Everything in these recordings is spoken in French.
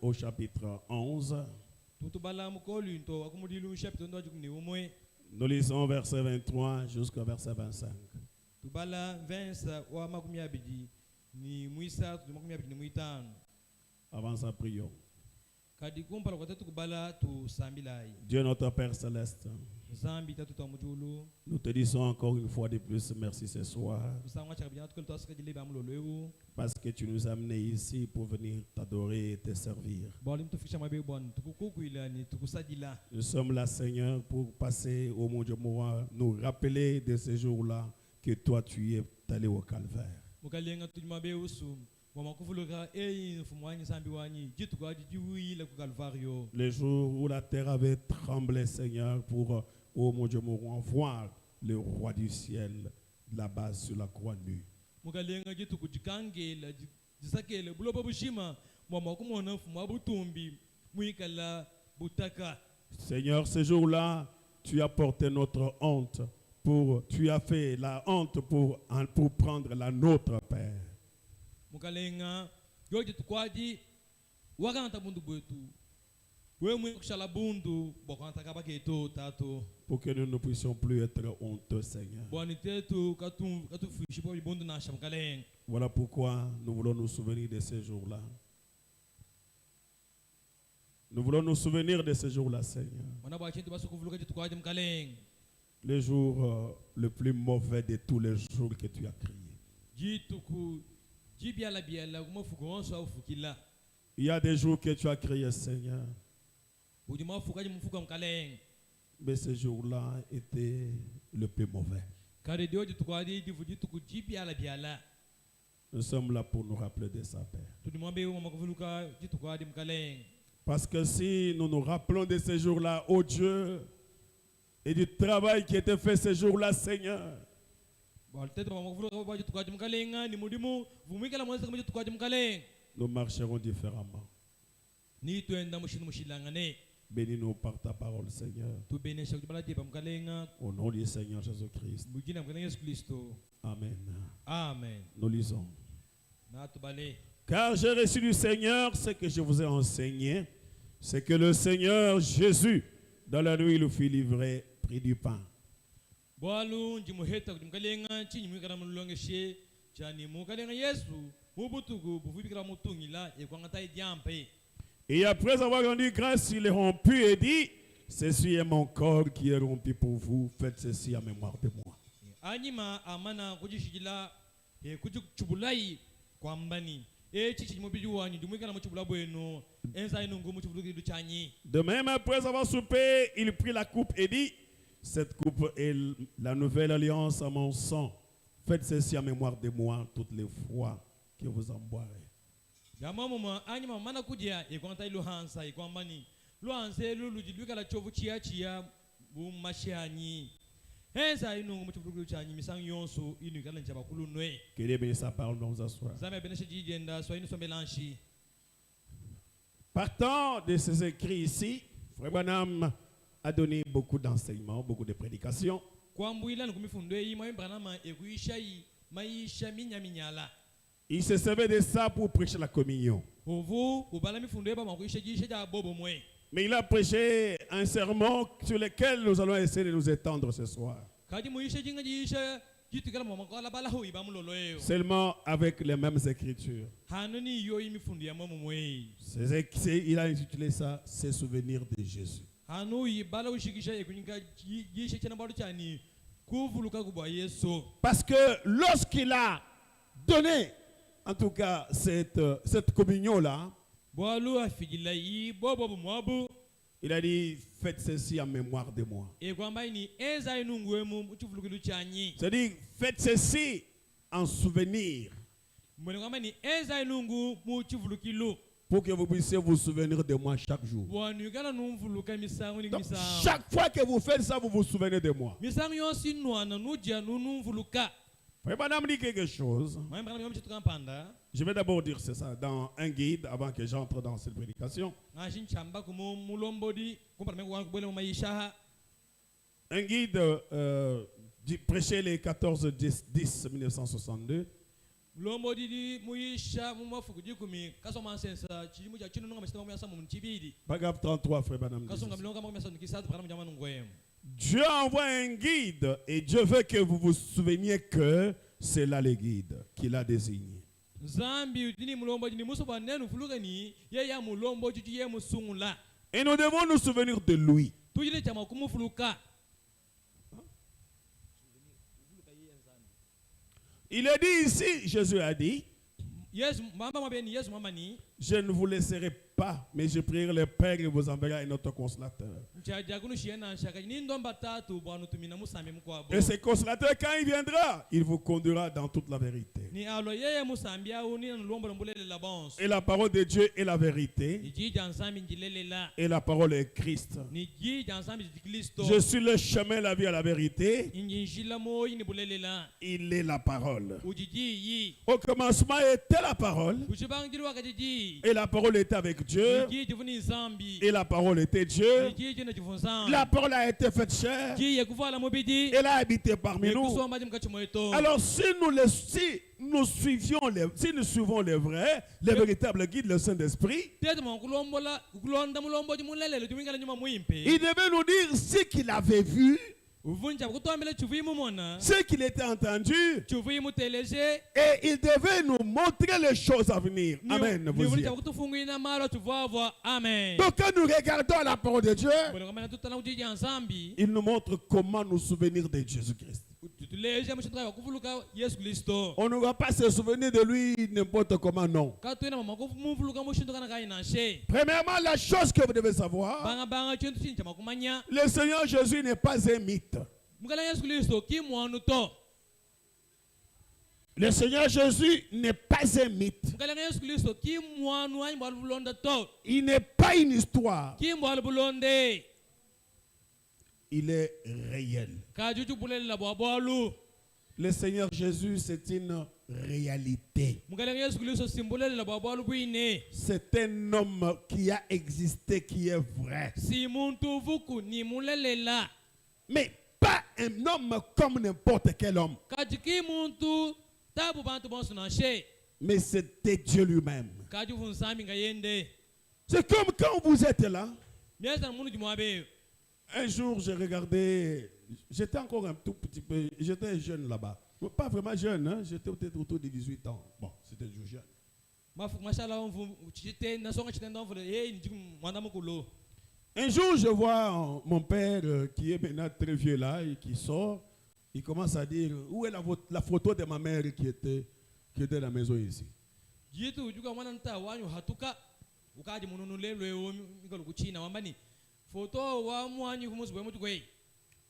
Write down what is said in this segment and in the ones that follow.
au chapitre 11. Nous lisons verset 23 jusqu'au verset 25. Avant ça, prions. Dieu notre Père Céleste, nous te disons encore une fois de plus merci ce soir parce que tu nous as amenés ici pour venir t'adorer et te servir. Nous sommes là, Seigneur, pour passer au monde de moi, nous rappeler de ces jours-là que toi tu es allé au calvaire. Le jour où la terre avait tremblé, Seigneur, pour, oh mon Dieu, voir le roi du ciel là-bas sur la croix nue. Seigneur, ce jour-là, tu as porté notre honte, tu as fait la honte pour prendre la nôtre, Père. Pour que nous ne puissions plus être honteux, Seigneur. Voilà pourquoi nous voulons nous souvenir de ces jours-là. Nous voulons nous souvenir de ces jours-là, Seigneur. Le jour le plus mauvais de tous les jours que tu as créés. Il y a des jours que tu as créés, Seigneur. Mais ce jour-là était le plus mauvais. Nous sommes là pour nous rappeler de ça, Père. Parce que si nous nous rappelons de ce jour-là, oh Dieu, et du travail qui était fait ce jour-là, Seigneur, nous marcherons différemment. Bénis-nous par ta parole, Seigneur. Au nom du Seigneur Jésus-Christ. Amen. Amen. Nous lisons. Car j'ai reçu du Seigneur ce que je vous ai enseigné, c'est que le Seigneur Jésus, dans la nuit, il fut livré, prit du pain. Et après avoir rendu grâce, il est rompu et dit, ceci est mon corps qui est rompu pour vous, faites ceci en mémoire de moi. De même, après avoir soupé, il prit la coupe et dit, cette coupe est la nouvelle alliance à mon sang. Faites ceci en mémoire de moi toutes les fois que vous en boirez. Que Dieu bénisse sa parole, nous asseoir. Partant de ces écrits ici, Frère Branham a donné beaucoup d'enseignements, beaucoup de prédications. Il se servait de ça pour prêcher la communion. Mais il a prêché un sermon sur lequel nous allons essayer de nous étendre ce soir. Seulement avec les mêmes écritures. Il a intitulé ça, ces souvenirs de Jésus. Parce que lorsqu'il a donné, en tout cas, cette communion-là, il a dit, faites ceci en mémoire de moi. C'est-à-dire, faites ceci en souvenir. Pour que vous puissiez vous souvenir de moi chaque jour. Donc, chaque fois que vous faites ça, vous vous souvenez de moi. Frère Madame dit quelque chose. Je vais d'abord dire ça dans un guide avant que j'entre dans cette prédication. Un guide prêché le 14-10-1962 Paragraphe 33, frère Banam. Dieu envoie un guide et Dieu veut que vous vous souveniez que c'est là le guide qu'il a désigné. Et nous devons nous souvenir de lui. Il est dit ici, Jésus a dit, je ne vous laisserai pas, mais je prierai le Père et vous enverra un autre consolateur. Et ce consolateur, quand il viendra, il vous conduira dans toute la vérité. Et la parole de Dieu est la vérité. Et la parole est Christ. Je suis le chemin, la vie et la vérité. Il est la parole. Au commencement était la parole. Et la parole était avec Dieu. Et la parole était Dieu. La parole a été faite chair. Elle a habité parmi nous. Alors si nous suivons les vrais, les véritables guides, le Saint-Esprit, il devait nous dire ce qu'il avait vu, ce qu'il était entendu, et il devait nous montrer les choses à venir. Amen. Donc quand nous regardons la parole de Dieu, il nous montre comment nous souvenir de Jésus-Christ. On ne va pas se souvenir de lui n'importe comment, non. Premièrement, la chose que vous devez savoir, le Seigneur Jésus n'est pas un mythe. Le Seigneur Jésus n'est pas un mythe. Il n'est pas une histoire. Il est réel. Le Seigneur Jésus, c'est une réalité. C'est un homme qui a existé, qui est vrai. Mais pas un homme comme n'importe quel homme. Mais c'était Dieu lui-même. C'est comme quand vous êtes là. Un jour, j'ai regardé, j'étais encore un tout petit peu, j'étais jeune là-bas. Pas vraiment jeune, hein? J'étais peut-être autour de 18 ans. Bon, c'était toujours jeune. Un jour, je vois mon père qui est maintenant très vieux là et qui sort. Il commence à dire, où est la photo de ma mère qui était dans la maison ici?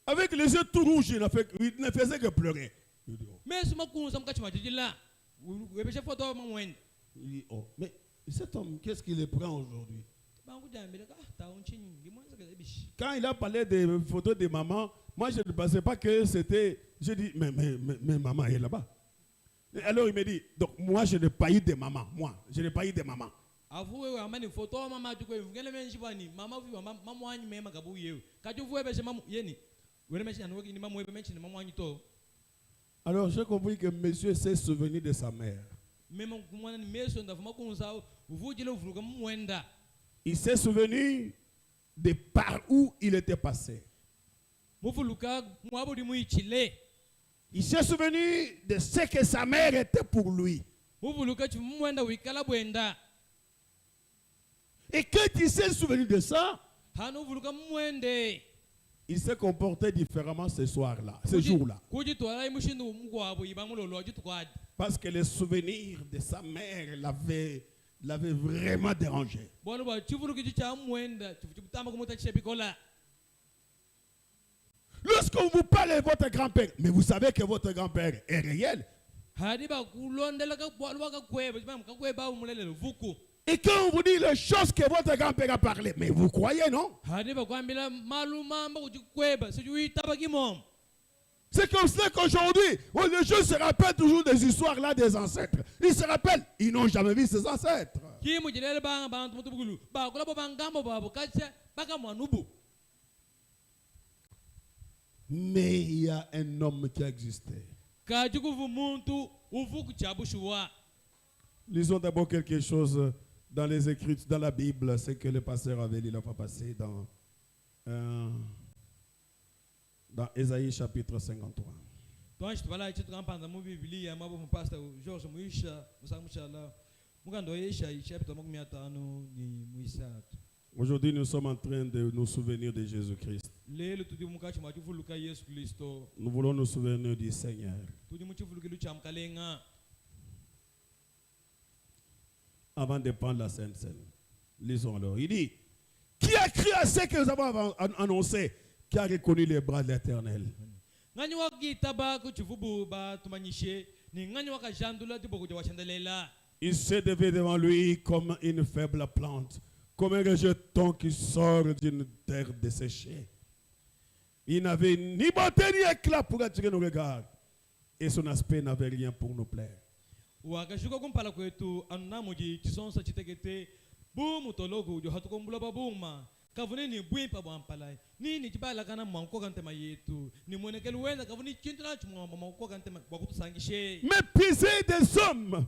Avec les yeux tout rouges, il ne faisait que pleurer. Il dit, oh, mais cet homme, qu'est-ce qu'il le prend aujourd'hui? Quand il a parlé des photos de maman, moi je ne pensais pas que c'était... J'ai dit, mais maman est là-bas. Alors il me dit, donc moi je n'ai pas eu de maman. Moi, je n'ai pas eu de maman. Alors j'ai compris que monsieur s'est souvenu de sa mère. Il s'est souvenu de par où il était passé. Il s'est souvenu de ce que sa mère était pour lui. Et quand il s'est souvenu de ça, il s'est comporté différemment ce soir-là, ce jour-là. Parce que le souvenir de sa mère l'avait vraiment dérangé. Lorsqu'on vous parle de votre grand-père, mais vous savez que votre grand-père est réel. Et quand on vous dit les choses que votre grand-père a parlé, mais vous croyez, non? C'est comme ça qu'aujourd'hui, les gens se rappellent toujours des histoires là des ancêtres. Ils se rappellent, ils n'ont jamais vu ses ancêtres. Mais il y a un homme qui a existé. Lisons d'abord quelque chose dans les Écritures, dans la Bible, c'est que le pasteur avait dit, il a passé dans Ésaïe chapitre 53. Aujourd'hui, nous sommes en train de nous souvenir de Jésus-Christ. Nous voulons nous souvenir du Seigneur. Avant de prendre la Sainte Seine, lisons alors. Il dit, qui a cru à ce que nous avons annoncé, qui a reconnu les bras de l'Éternel? Il s'est levé devant lui comme une faible plante, comme un rejeton qui sort d'une terre desséchée. Il n'avait ni beauté ni éclat pour attirer nos regards, et son aspect n'avait rien pour nous plaire. Méprisé des hommes,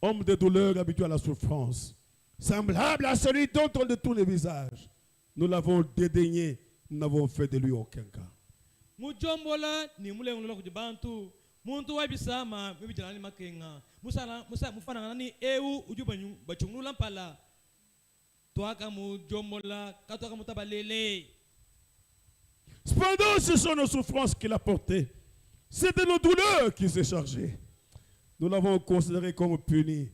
homme de douleur habitué à la souffrance, semblable à celui dont on détourne le visage. Nous l'avons dédaigné, nous n'avons fait de lui aucun cas. Muntu wabisama bibijalani makenga mufana nani eu ujubanyu bachungula mpala toaka mujombola katoka mutabalele. Cependant, ce sont nos souffrances qu'il a portées. C'est de nos douleurs qu'il s'est chargé. Nous l'avons considéré comme puni,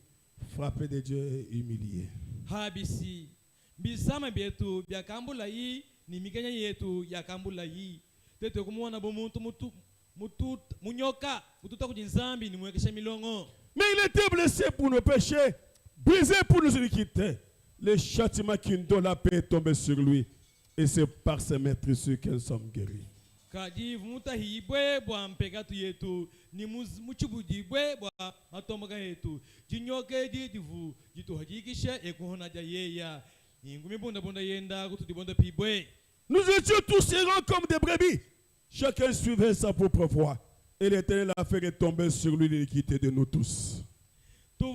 frappé de Dieu et humilié. Habisi bisama bietu biakambula yi ni mikenya yetu yakambula yi tete kumuona bomuntu mutu. Mais il était blessé pour nos péchés, brisé pour nos iniquités. Le châtiment qui nous donne la paix est tombé sur lui. Et c'est par ses maîtrises que nous sommes guéris. Nous étions tous errants comme des brebis. Chacun suivait sa propre voie. Et l'Éternel a fait retomber sur lui l'iniquité de nous tous. Il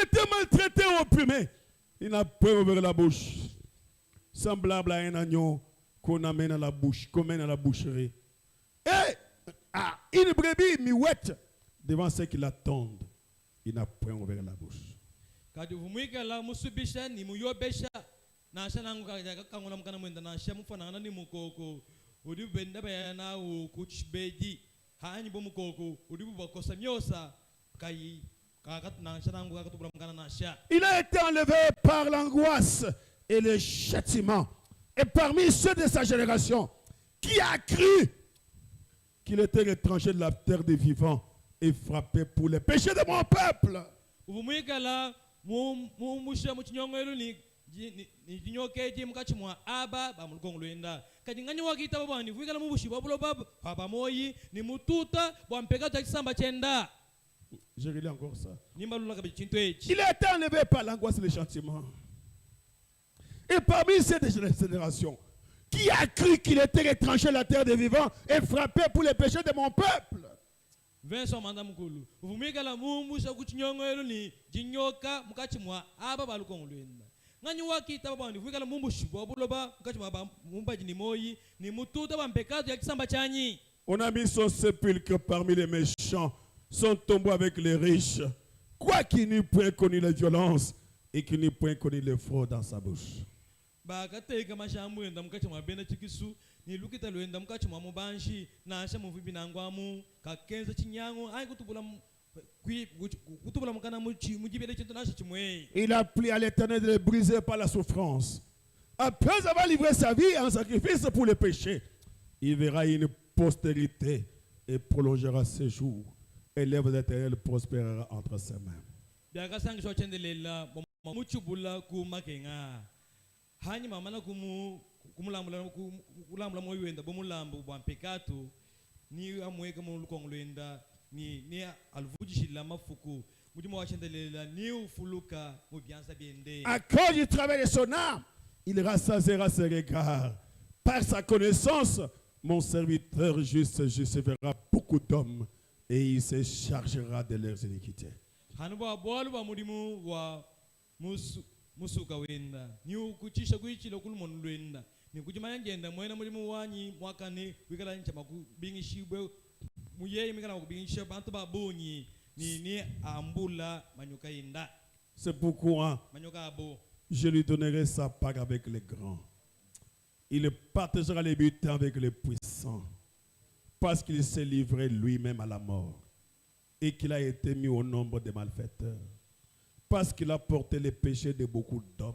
était maltraité, opprimé. Il n'a pas ouvert la bouche. Semblable à un agneau qu'on amène à la bouche, qu'on mène à la boucherie. Et une brebis miouette. Devant ceux qui l'attendent, il n'a point ouvert la bouche. Il a été enlevé par l'angoisse et le châtiment. Et parmi ceux de sa génération, qui a cru qu'il était retranché de la terre des vivants et frappé pour les péchés de mon peuple. Je relis encore ça. Il a été enlevé par l'angoisse et le châtiment. Et parmi ces générations, qui a cru qu'il était retranché de la terre des vivants et frappé pour les péchés de mon peuple? Vincent Mandamukulu, Vumigala Mumusha Kuchinyongelo ni Jinyoka Mukachimwa, Aba Balukongluenda. Nanyuaki Tabani, Vigala Mumush, Bobuloba, Mukachima Mumbajinimoyi, ni Mututa Bampekatu Yaksambachani. On a mis son sépulcre parmi les méchants, son tombeau avec les riches, quoi qu'il n'ait point connu la violence et qu'il n'ait point connu le fraude dans sa bouche. Bakateka mashambu enda mukachimwa bena chikisu. Ni lukita luenda mukachimwa mubanshi na asha muvibi nangwamu kakenza chinyango ai kutubula mukana mujibele chinto nasha chimwe. Il a pris à l'Éternel de le briser par la souffrance. Après avoir livré sa vie en sacrifice pour le péché, il verra une postérité et prolongera ses jours. Et l'œuvre de l'Éternel prospérera entre ses mains. Biakasang shochendelela muchubula kumakenga. Hani mamana kumulamula moyo wenda bomulambo bwa pekatu ni amweka mu lukongolenda ni alvujishila mafuku À cause du travail de son âme, il rassasiera ses regards. Par sa connaissance, mon serviteur juste verra beaucoup d'hommes et il se chargera de leurs iniquités. C'est pourquoi je lui donnerai sa part avec les grands. Il partagera les butins avec les puissants, parce qu'il s'est livré lui-même à la mort et qu'il a été mis au nombre des malfaiteurs, parce qu'il a porté les péchés de beaucoup d'hommes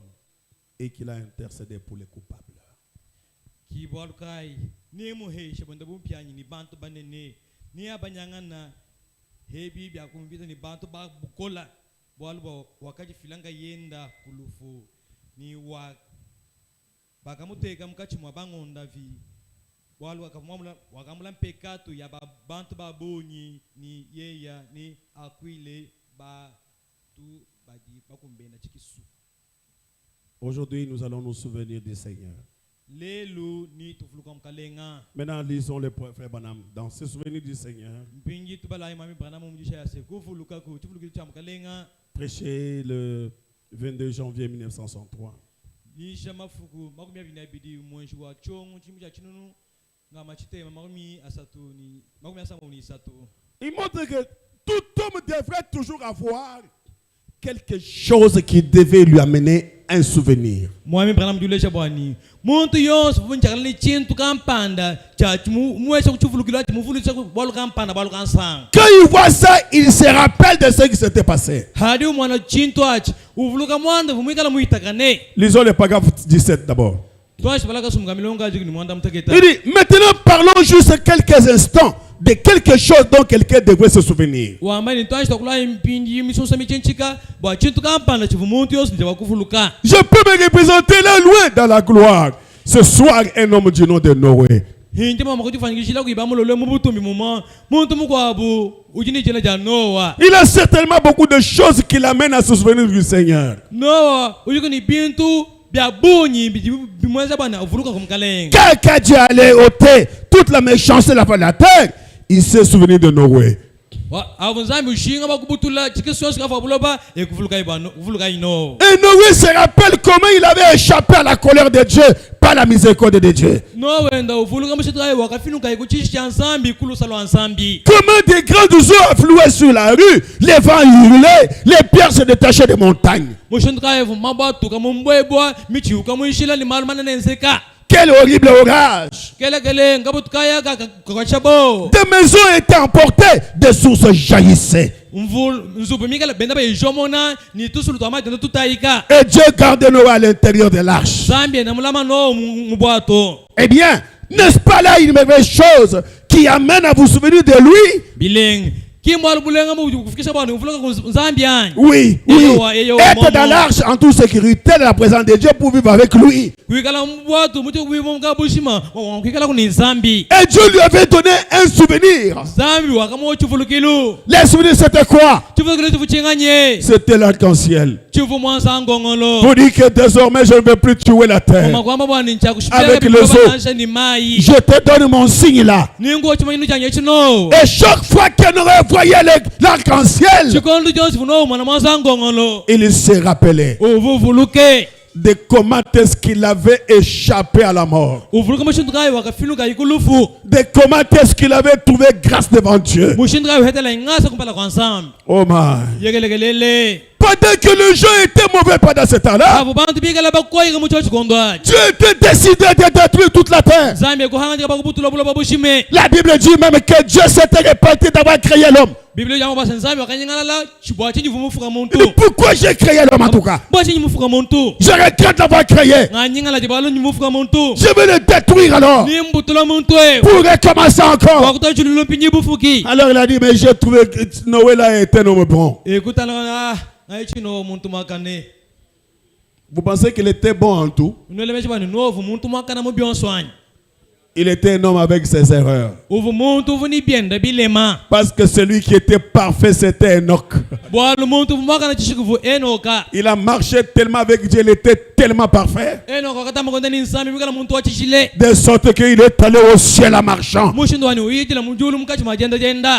et qu'il a intercédé pour les coupables. bakamuteka mukati mwa bangonda vi walu wakamula mpekatu ya bantu babonyi ni yeya ni akwile ba tu badi bakumbena chikisu. Aujourd'hui, nous allons nous souvenir du Seigneur. Lelu ni tufuluka mkalenga. Maintenant, lisons le frère Branham dans ce souvenir du Seigneur. Mpingi tubala mami Branham mujisha ya sekufuluka ku tufuluka mkalenga. Prêché le 22 janvier 1963. Il montre que tout homme devrait toujours avoir quelque chose qui devait lui amener un souvenir. Quand il voit ça, il se rappelle de ce qui s'était passé. Lisons le paragraphe 17 d'abord. Il dit, maintenant parlons juste quelques instants de quelque chose dont quelqu'un devrait se souvenir. Je peux me représenter là loin dans la gloire. Ce soir, un homme du nom de Noé. Il a certainement beaucoup de choses qui l'amènent à se souvenir du Seigneur. Quand Dieu allait ôter toute la méchanceté de la terre, il s'est souvenu de Noé. Et Noé se rappelle comment il avait échappé à la colère de Dieu par la miséricorde de Dieu. Comment des grandes eaux affluaient sur la rue, les vents hurlaient, les pierres se détachaient des montagnes. Quel horrible orage! Des maisons étaient emportées, des sources jaillissaient. Et Dieu gardait Noé à l'intérieur de l'arche. Eh bien, n'est-ce pas là une mauvaise chose qui amène à vous souvenir de lui? Oui, oui. Être dans l'arche en toute sécurité de la présence de Dieu pour vivre avec lui. Et Dieu lui avait donné un souvenir. Les souvenirs, c'était quoi? C'était l'arc-en-ciel. Pour dire que désormais je ne vais plus tuer la terre avec les eaux. Je te donne mon signe là. Et chaque fois qu'elle voyait l'arc-en-ciel, il se rappelait de comment est-ce qu'il avait échappé à la mort. De comment est-ce qu'il avait trouvé grâce devant Dieu. Oh my. Pendant que le jeu était mauvais pendant ce temps-là, Dieu était décidé de détruire toute la terre. La Bible dit même que Dieu s'était répandu d'avoir créé l'homme. Pourquoi j'ai créé l'homme en tout cas? Je regrette d'avoir créé. Je vais le détruire alors. Pour recommencer encore. Alors il a dit, mais j'ai trouvé que Noé là était un homme bon. Vous pensez qu'il était bon en tout? Il était un homme avec ses erreurs. Parce que celui qui était parfait, c'était Enoch. Il a marché tellement avec Dieu, il était tellement parfait. De sorte qu'il est allé au ciel en marchant.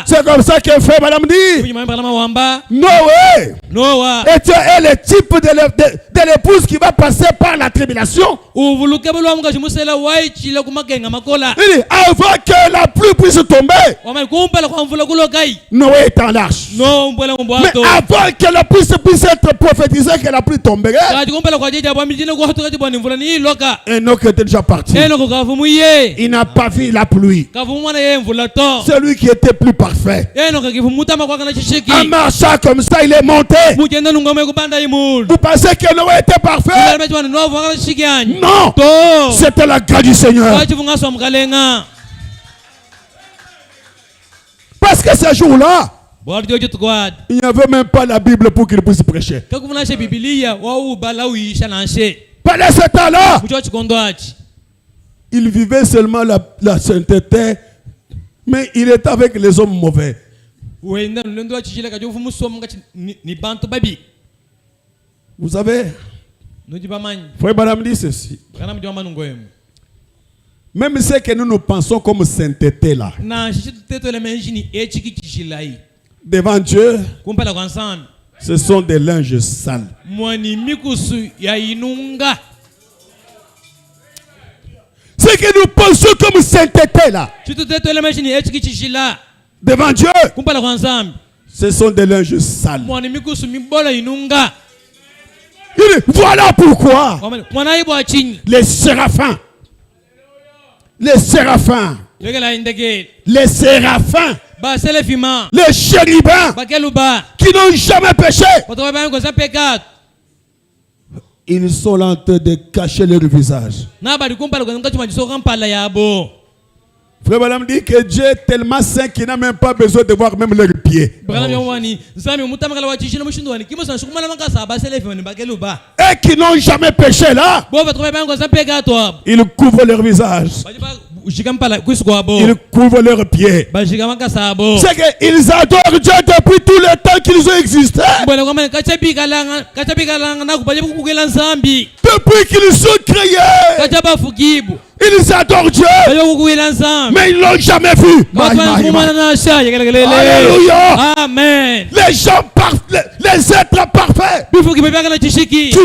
C'est comme ça que fait Madame dit. Noé est le type de l'épouse qui va passer par la tribulation. Il dit, avant que la pluie puisse tomber, Noé est en l'arche. Mais avant que la pluie puisse être prophétisée, que la pluie tomberait, Enoch était déjà parti. Il n'a pas vu la pluie. Celui qui était plus parfait. En marchant comme ça, il est monté. Vous pensez que Noé était parfait? Non, c'était la grâce du Seigneur. Parce que ce jour-là, il n'y avait même pas la Bible pour qu'il puisse prêcher. Pendant ce temps-là, il vivait seulement la sainteté, mais il était avec les hommes mauvais. Vous savez, frère Madame dit ceci. Même ce que nous pensons comme sainteté là, devant Dieu, ce sont des linges sales. Ce que nous pensons comme sainteté là, devant Dieu, ce sont des linges sales. Voilà pourquoi les séraphins, les chérubins qui n'ont jamais péché, ils sont là en train de cacher leur visage. Frère Madame dit que Dieu est tellement saint qu'il n'a même pas besoin de voir même leurs pieds. Et qui n'ont jamais péché là, ils couvrent leur visage. Ils couvrent leurs pieds. C'est qu'ils adorent Dieu depuis tout le temps qu'ils ont existé. Depuis qu'ils sont créés, ils adorent Dieu, mais ils ne l'ont jamais vu. Alléluia. Amen. Les gens parfaits, les êtres parfaits, qui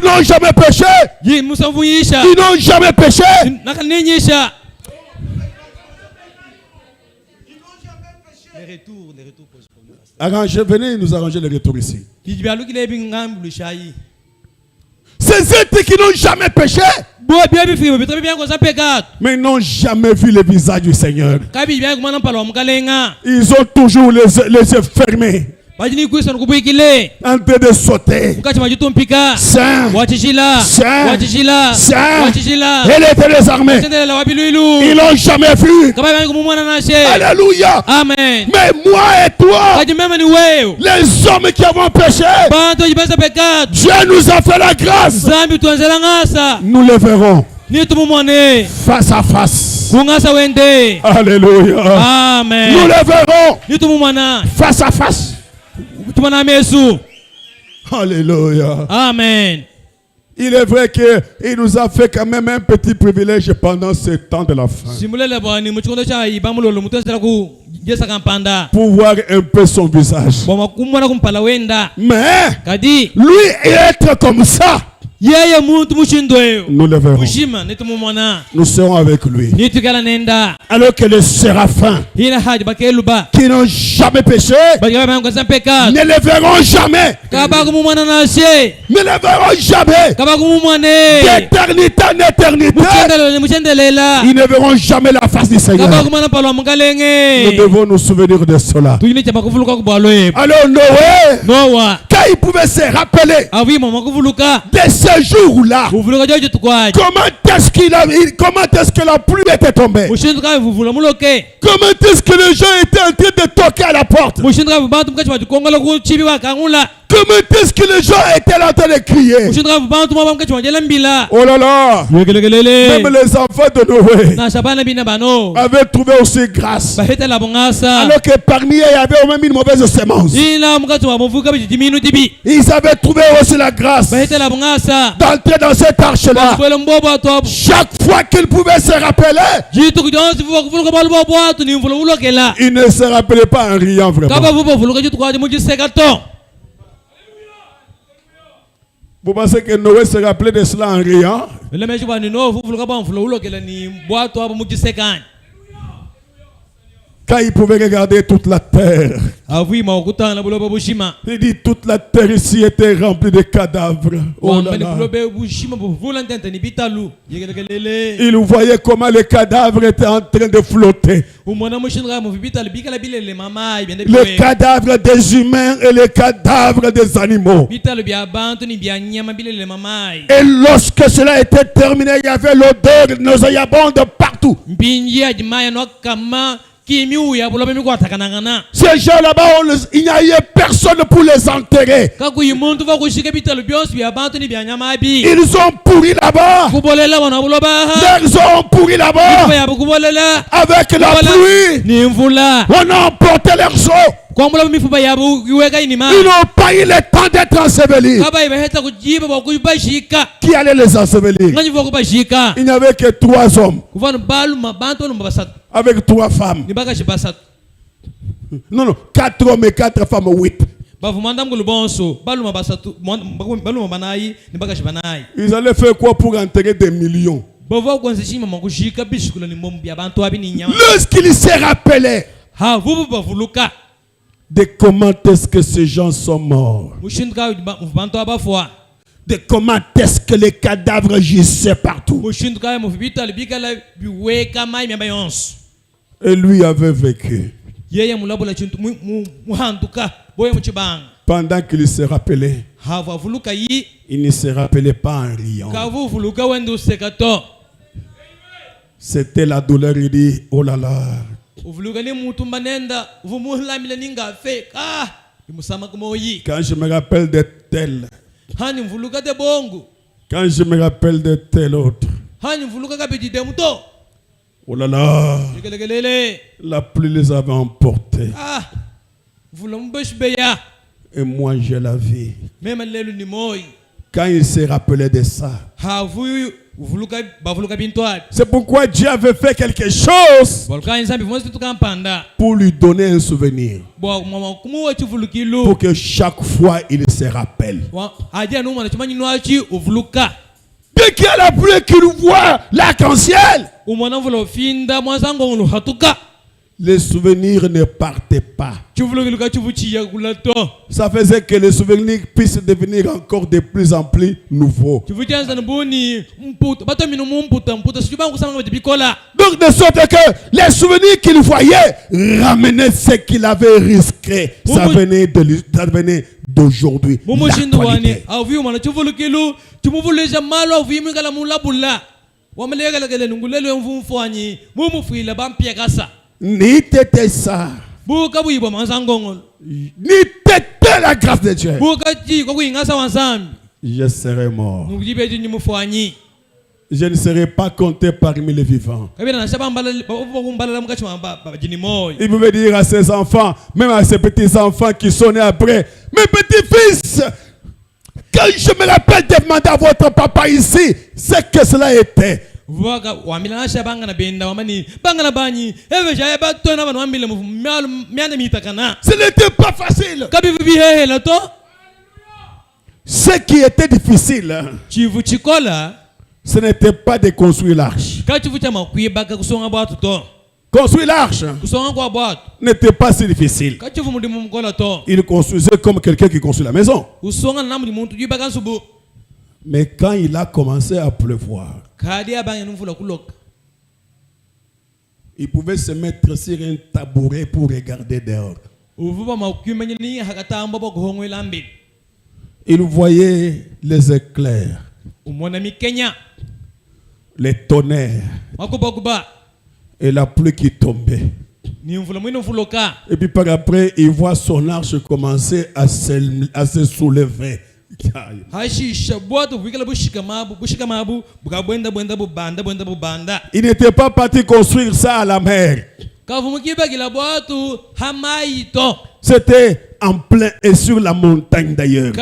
n'ont jamais péché, qui n'ont jamais péché. Venez nous arranger le retour ici. Ces êtres qui n'ont jamais péché, mais ils n'ont jamais vu le visage du Seigneur. Ils ont toujours les yeux fermés, en train de sauter. Saint, Saint, Saint. Elle était les armées. Ils n'ont jamais vu. Alléluia. Amen. Mais moi et toi, les hommes qui avons péché, Dieu nous a fait la grâce. Nous le verrons face à face. Alléluia. Amen. Nous le verrons face à face. Alléluia. Amen. Il est vrai qu'il nous a fait quand même un petit privilège pendant ce temps de la fin. Pour voir un peu son visage. Mais lui être comme ça, nous le verrons. Nous serons avec lui. Alors que les séraphins qui n'ont jamais péché ne le verront jamais. Ne le verront jamais. D'éternité en éternité, ils ne verront jamais la face du Seigneur. Nous devons nous souvenir de cela. Alors Noé, quand il pouvait se rappeler de ce ce jour-là, comment est-ce que la pluie était tombée? Comment est-ce que les gens étaient en train de toquer à la porte? Comment est-ce que les gens étaient en train de crier? Oh là là! Même les enfants de Noé avaient trouvé aussi grâce. Alors que parmi eux, il y avait au même une mauvaise semence. Ils avaient trouvé aussi la grâce d'entrer dans cette arche-là. Chaque fois qu'ils pouvaient se rappeler, ils ne se rappelaient pas en riant vraiment. Vous pensez que Noé se rappelait de cela en riant? Quand il pouvait regarder toute la terre, il dit toute la terre ici était remplie de cadavres. Oh là là. Il voyait comment les cadavres étaient en train de flotter. Les cadavres des humains et les cadavres des animaux. Et lorsque cela était terminé, il y avait l'odeur nauséabonde partout. Ces gens là-bas, il n'y a eu personne pour les enterrer. Ils ont pourri là-bas. Ils ont pourri là-bas. Avec la pluie, on a emporté leurs os. Ils n'ont pas eu le temps d'être ensevelis. Qui allait les ensevelir? Il n'y avait que 3 hommes avec 3 femmes. Non, 4 hommes et 4 femmes, 8. Ils allaient faire quoi pour enterrer des millions? Lorsqu'ils se rappelaient de comment est-ce que ces gens sont morts, de comment est-ce que les cadavres gisaient partout, et lui avait vécu. Pendant qu'il se rappelait, il ne se rappelait pas en riant. C'était la douleur. Il dit, oh là là. Quand je me rappelle de tel, quand je me rappelle de tel autre, oh là là, la pluie les avait emportés. Et moi j'ai la vie. Quand il se rappelait de ça, c'est pourquoi Dieu avait fait quelque chose pour lui donner un souvenir, pour que chaque fois il se rappelle. Dès qu'il y a la pluie, qu'il voit l'arc-en-ciel, les souvenirs ne partaient pas. Ça faisait que les souvenirs puissent devenir encore de plus en plus nouveaux. Donc de sorte que les souvenirs qu'il voyait ramenaient ce qu'il avait risqué. Ça venait d'aujourd'hui. L'actualité. Ni t'étais ça, ni t'étais la grâce de Dieu, je serais mort. Je ne serais pas compté parmi les vivants. Il pouvait dire à ses enfants, même à ses petits-enfants qui sont nés après, mes petits-fils, quand je me rappelle de demander à votre papa ici, c'est que cela était. Ce n'était pas facile. Ce qui était difficile, ce n'était pas de construire l'arche. Construire l'arche n'était pas si difficile. Il construisait comme quelqu'un qui construit la maison. Mais quand il a commencé à pleuvoir, il pouvait se mettre sur un tabouret pour regarder dehors. Il voyait les éclairs. les tonnerres et la pluie qui tombait. Et puis par après, il voit son arche commencer à se soulever. Il n'était pas parti construire ça à la mer. C'était en plein et sur la montagne d'ailleurs.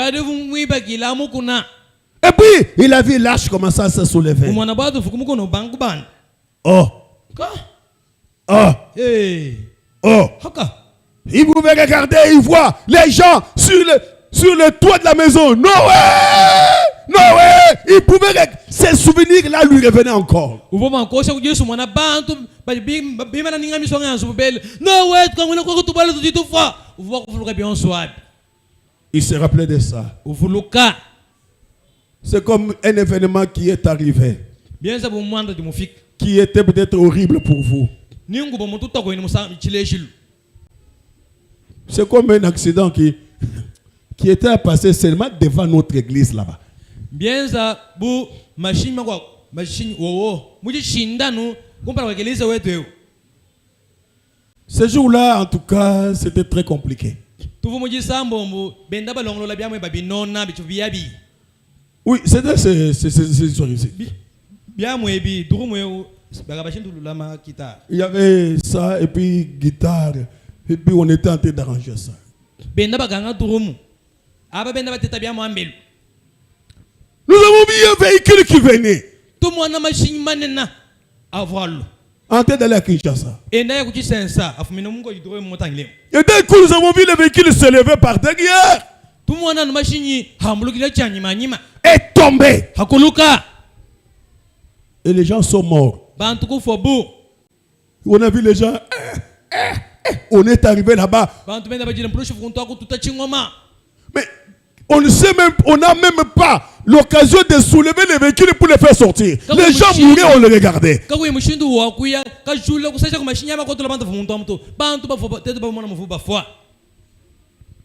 Et puis, il a vu l'arche commencer à se soulever. Oh. Oh. Oh. Il pouvait regarder, il voit les gens sur le toit de la maison. Noé! Noé! Il pouvait, ces souvenirs-là lui revenaient encore. Il se rappelait de ça. C'est comme un événement qui est arrivé, qui était peut-être horrible pour vous. C'est comme un accident qui était passé seulement devant notre église là-bas. Ce jour-là, en tout cas, c'était très compliqué. Oui, c'était il y avait ça, et puis guitare, et puis on était en train d'arranger ça. Nous avons vu un véhicule qui venait en train d'aller à Kinshasa. Et d'un coup, nous avons vu le véhicule se lever par derrière et tomber. Et les gens sont morts. On a vu les gens. On est arrivé là-bas. Mais on ne sait même, on n'a même pas l'occasion de soulever les véhicules pour les faire sortir. Les gens mouraient, on les regardait.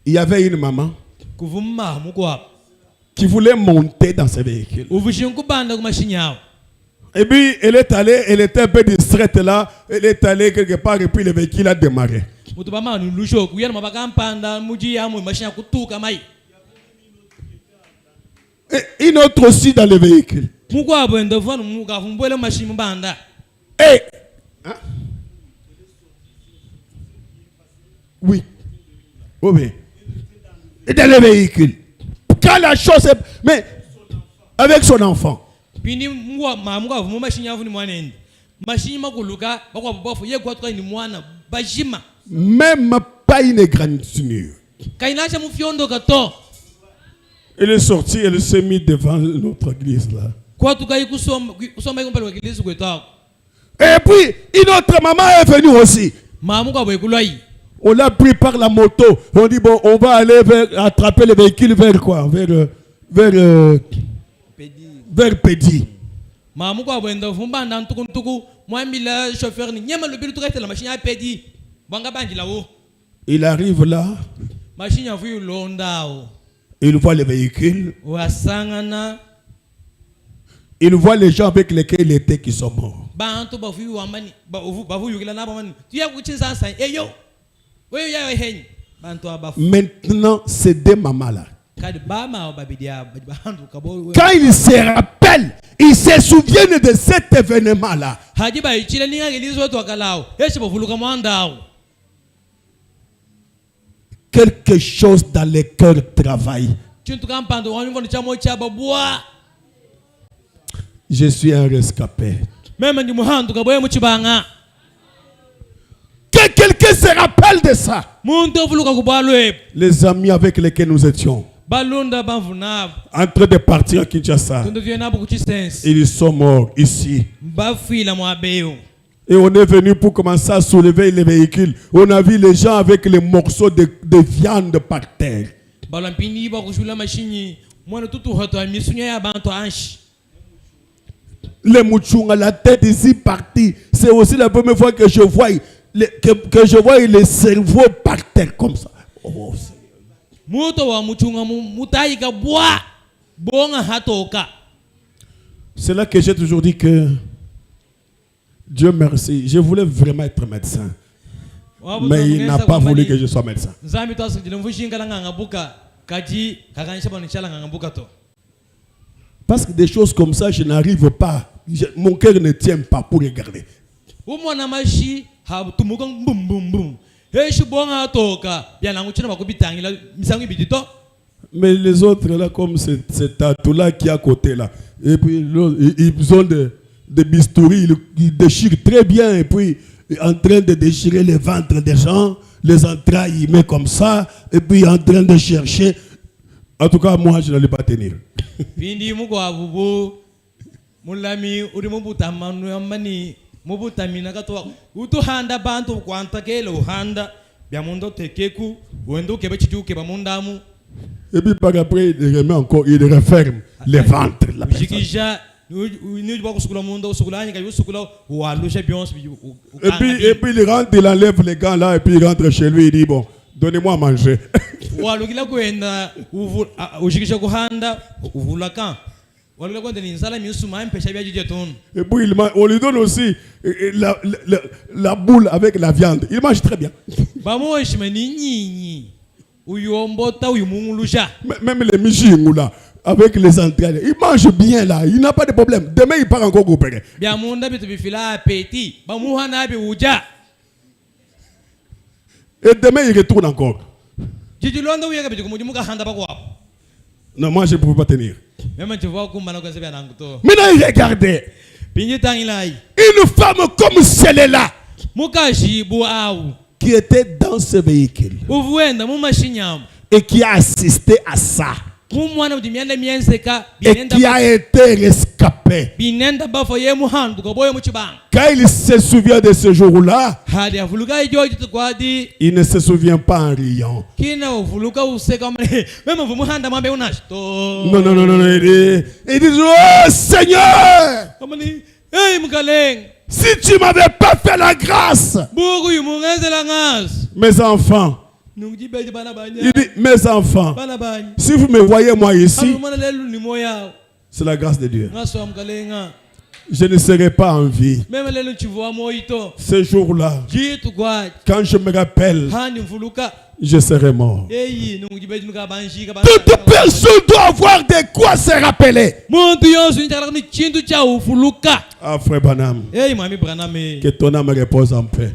Il y avait une maman qui voulait monter dans ce véhicule. Et puis elle est allée, elle était un peu distraite là, elle est allée quelque part et puis le véhicule a démarré. Et une autre aussi dans le véhicule. Et hein? Oui. Oui. Et dans le véhicule. Quand la chose est... Mais avec son enfant. Même pas une égratignure. Elle est sortie, elle s'est mise devant notre église là. Et puis, une autre maman est venue aussi. On l'a pris par la moto. On dit, bon, on va aller attraper le véhicule vers quoi? Vers Pédi. Il arrive là. Il voit le véhicule. Il voit les gens avec lesquels il était qui sont morts. Maintenant, c'est des mamans là. Quand ils se rappellent, ils se souviennent de cet événement là. Quelque chose dans le cœur travaille. Je suis un rescapé. Que quelqu'un se rappelle de ça. Les amis avec lesquels nous étions en train de partir à Kinshasa, ils sont morts ici. Et on est venu pour commencer à soulever les véhicules. On a vu les gens avec les morceaux de viande par terre. Les mouchunga, la tête ici partie. C'est aussi la première fois que je vois les cerveaux par terre comme ça. Oh, C'est là que j'ai toujours dit que Dieu merci, je voulais vraiment être médecin. Mais il n'a pas voulu que je sois médecin. Parce que des choses comme ça, je n'arrive pas. Mon cœur ne tient pas pour regarder. Mais les autres là, comme cet tatou-là qui est à côté là, et puis ils ont des bistouris, ils déchirent très bien, et puis en train de déchirer les ventres des gens, les entrailles, il met comme ça, et puis en train de chercher. En tout cas, moi, je n'allais pas tenir. Et puis par après, il remet encore, il referme les ventres. La et puis il rentre, il enlève les gants là, et puis il rentre chez lui, il dit bon, donnez-moi à manger. Et puis on lui donne aussi la boule avec la viande. Il mange très bien. Même les michingou là, avec les entrailles, il mange bien là, il n'a pas de problème. Demain il part encore coopérer. Et demain il retourne encore. Non, moi je ne pouvais pas tenir. Maintenant il regardait une femme comme celle-là qui était dans ce véhicule et qui a assisté à ça et qui a été rescapé. Quand il se souvient de ce jour-là, il ne se souvient pas en riant. Non, il dit oh Seigneur, si tu m'avais pas fait la grâce, mes enfants, il dit mes enfants, si vous me voyez moi ici, c'est la grâce de Dieu. Je ne serai pas en vie. Ce jour-là, quand je me rappelle, je serai mort. Toute personne doit avoir de quoi se rappeler. Ah, frère Branham, que ton âme repose en paix.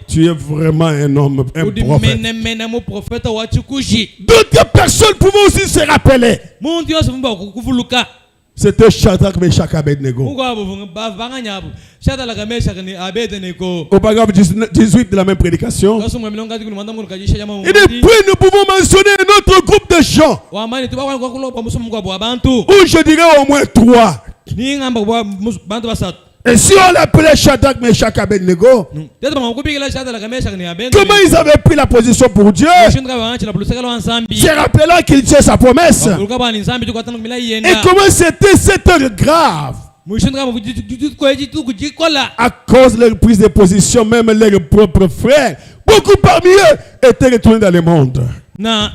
Tu es vraiment un homme, un prophète. D'autres personnes pouvaient aussi se rappeler. C'était Shadrach, Meshach, Abednego. Au paragraphe 18 de la même prédication, il dit, puis nous pouvons mentionner un autre groupe de gens, où je dirais au moins 3. Et si on l'appelait Shadrach, Meshach, Abednego, comment ils avaient pris la position pour Dieu, se rappelant qu'il tient sa promesse, et comment c'était cette heure grave, à cause de leur prise de position, même leurs propres frères, beaucoup parmi eux étaient retournés dans le monde. Mais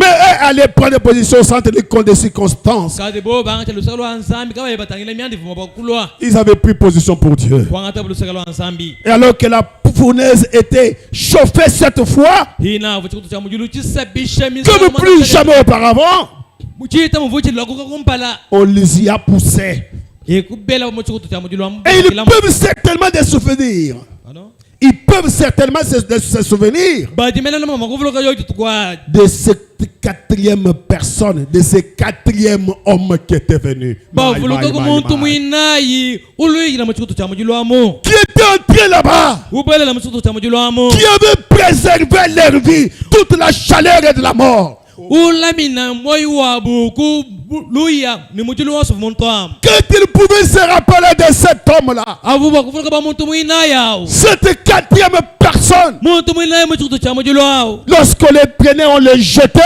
eux allaient prendre position sans tenir compte des circonstances. Ils avaient pris position pour Dieu. Et alors que la fournaise était chauffée cette fois, comme plus jamais auparavant, on les y a poussés. Et ils peuvent certainement des souvenirs. Ils peuvent certainement se souvenir de cette quatrième personne, de ce quatrième homme qui était venu. Qui était entré là-bas, qui avait préservé leur vie, toute la chaleur de la mort. il pouvait se rappeler de cet homme-là, cette quatrième personne, lorsqu'on les prenait, on les jetait,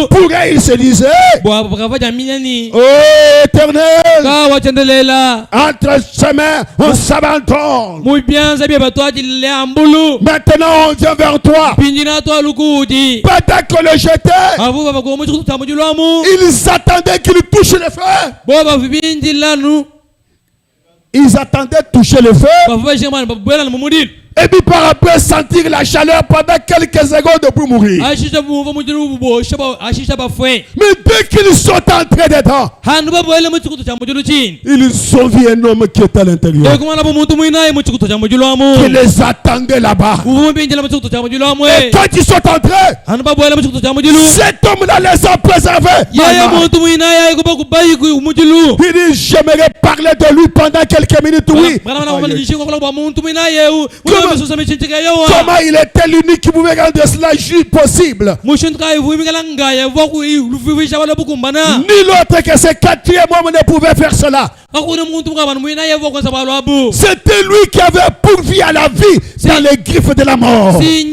pourrait il se disait, oh Éternel, entre ses mains, on s'abandonne. Maintenant, on vient vers toi. Pendant qu'on le jetait, ils attendaient qu'il touche le feu. Ils attendaient toucher le feu. Et puis par après sentir la chaleur pendant quelques secondes pour mourir. Mais dès qu'ils sont entrés dedans, ils ont vu un homme qui était à l'intérieur, qui les attendait là-bas. Et quand ils sont entrés, cet homme-là les a préservés. Il dit, j'aimerais parler de lui pendant quelques minutes, oui. Comment il était l'unique qui pouvait rendre cela juste possible. Ni l'autre que ce quatrième homme ne pouvait faire cela. C'était lui qui avait pourvu à la vie dans les griffes de la mort. Et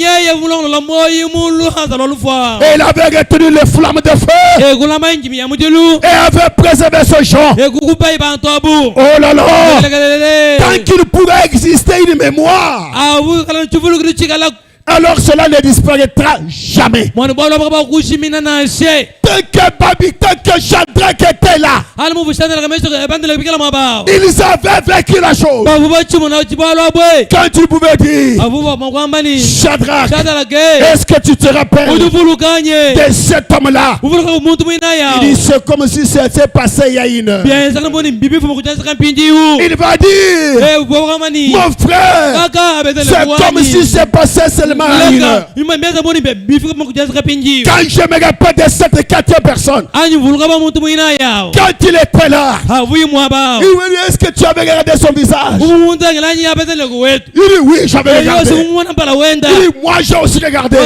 il avait retenu les flammes de feu et avait préservé ce gens. Oh là là, tant qu'il pourrait exister une mémoire, alors cela ne disparaîtra jamais. Tant que Shadrach était là, ils avaient vécu la chose. Quand tu pouvais dire, Shadrach, est-ce que tu te rappelles de cet homme-là? Il dit, c'est comme si c'était passé il y a une heure. Il va dire, mon frère, c'est comme si c'est passé seulement une heure. Quand je me rappelle de cette quatrième personne, quand il était là, il dit, est-ce que tu avais regardé son visage? Il dit, oui, j'avais regardé. Il dit, moi j'ai aussi regardé.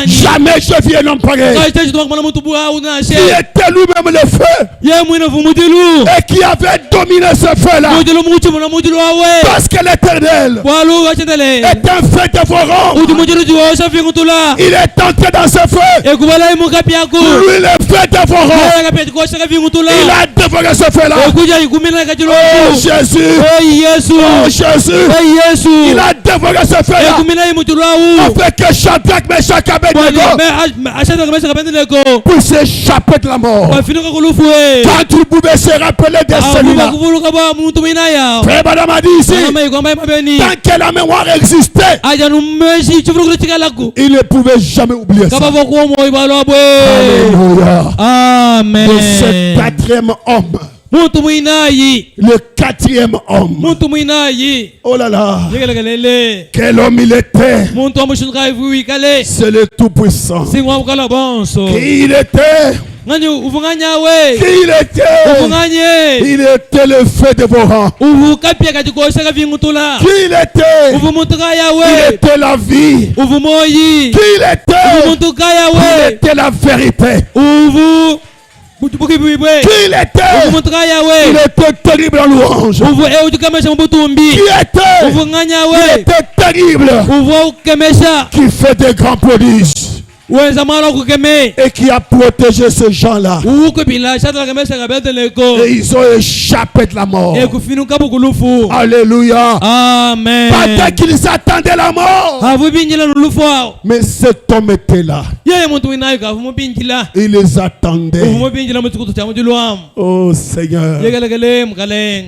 Jamais je vis un homme pareil. Qui était lui-même le feu et qui avait dominé ce feu-là. Parce que l'Éternel est un feu dévorant. Il est entré dans ce feu. Lui, le feu dévorant. Il a dévoré ce feu-là. Oh Jésus. Oh Jésus. Il a dévoré ce feu-là. Afin que Shadrach, Meshach, Abednego puisse échapper de la mort. Quand tu pouvais se rappeler de celui-là. Frère Madame a dit ici, tant que la mémoire existait, il ne pouvait jamais oublier ça. Alléluia. Amen. De ce quatrième homme. Le quatrième homme. Oh là là. Quel homme il était. C'est le Tout-Puissant. Qui il était. Qui il était. Il était le feu dévorant. Qui il était. Il était la vie. Qui il était. Il était la vérité. Qui il était. Il était terrible en louange. Qui était. Il était terrible. Qui fait des grands prodiges. Et qui a protégé ces gens-là. Et ils ont échappé de la mort. Alléluia. Amen. Pendant qu'ils attendaient la mort, mais cet homme était là. Il les attendait. Oh Seigneur.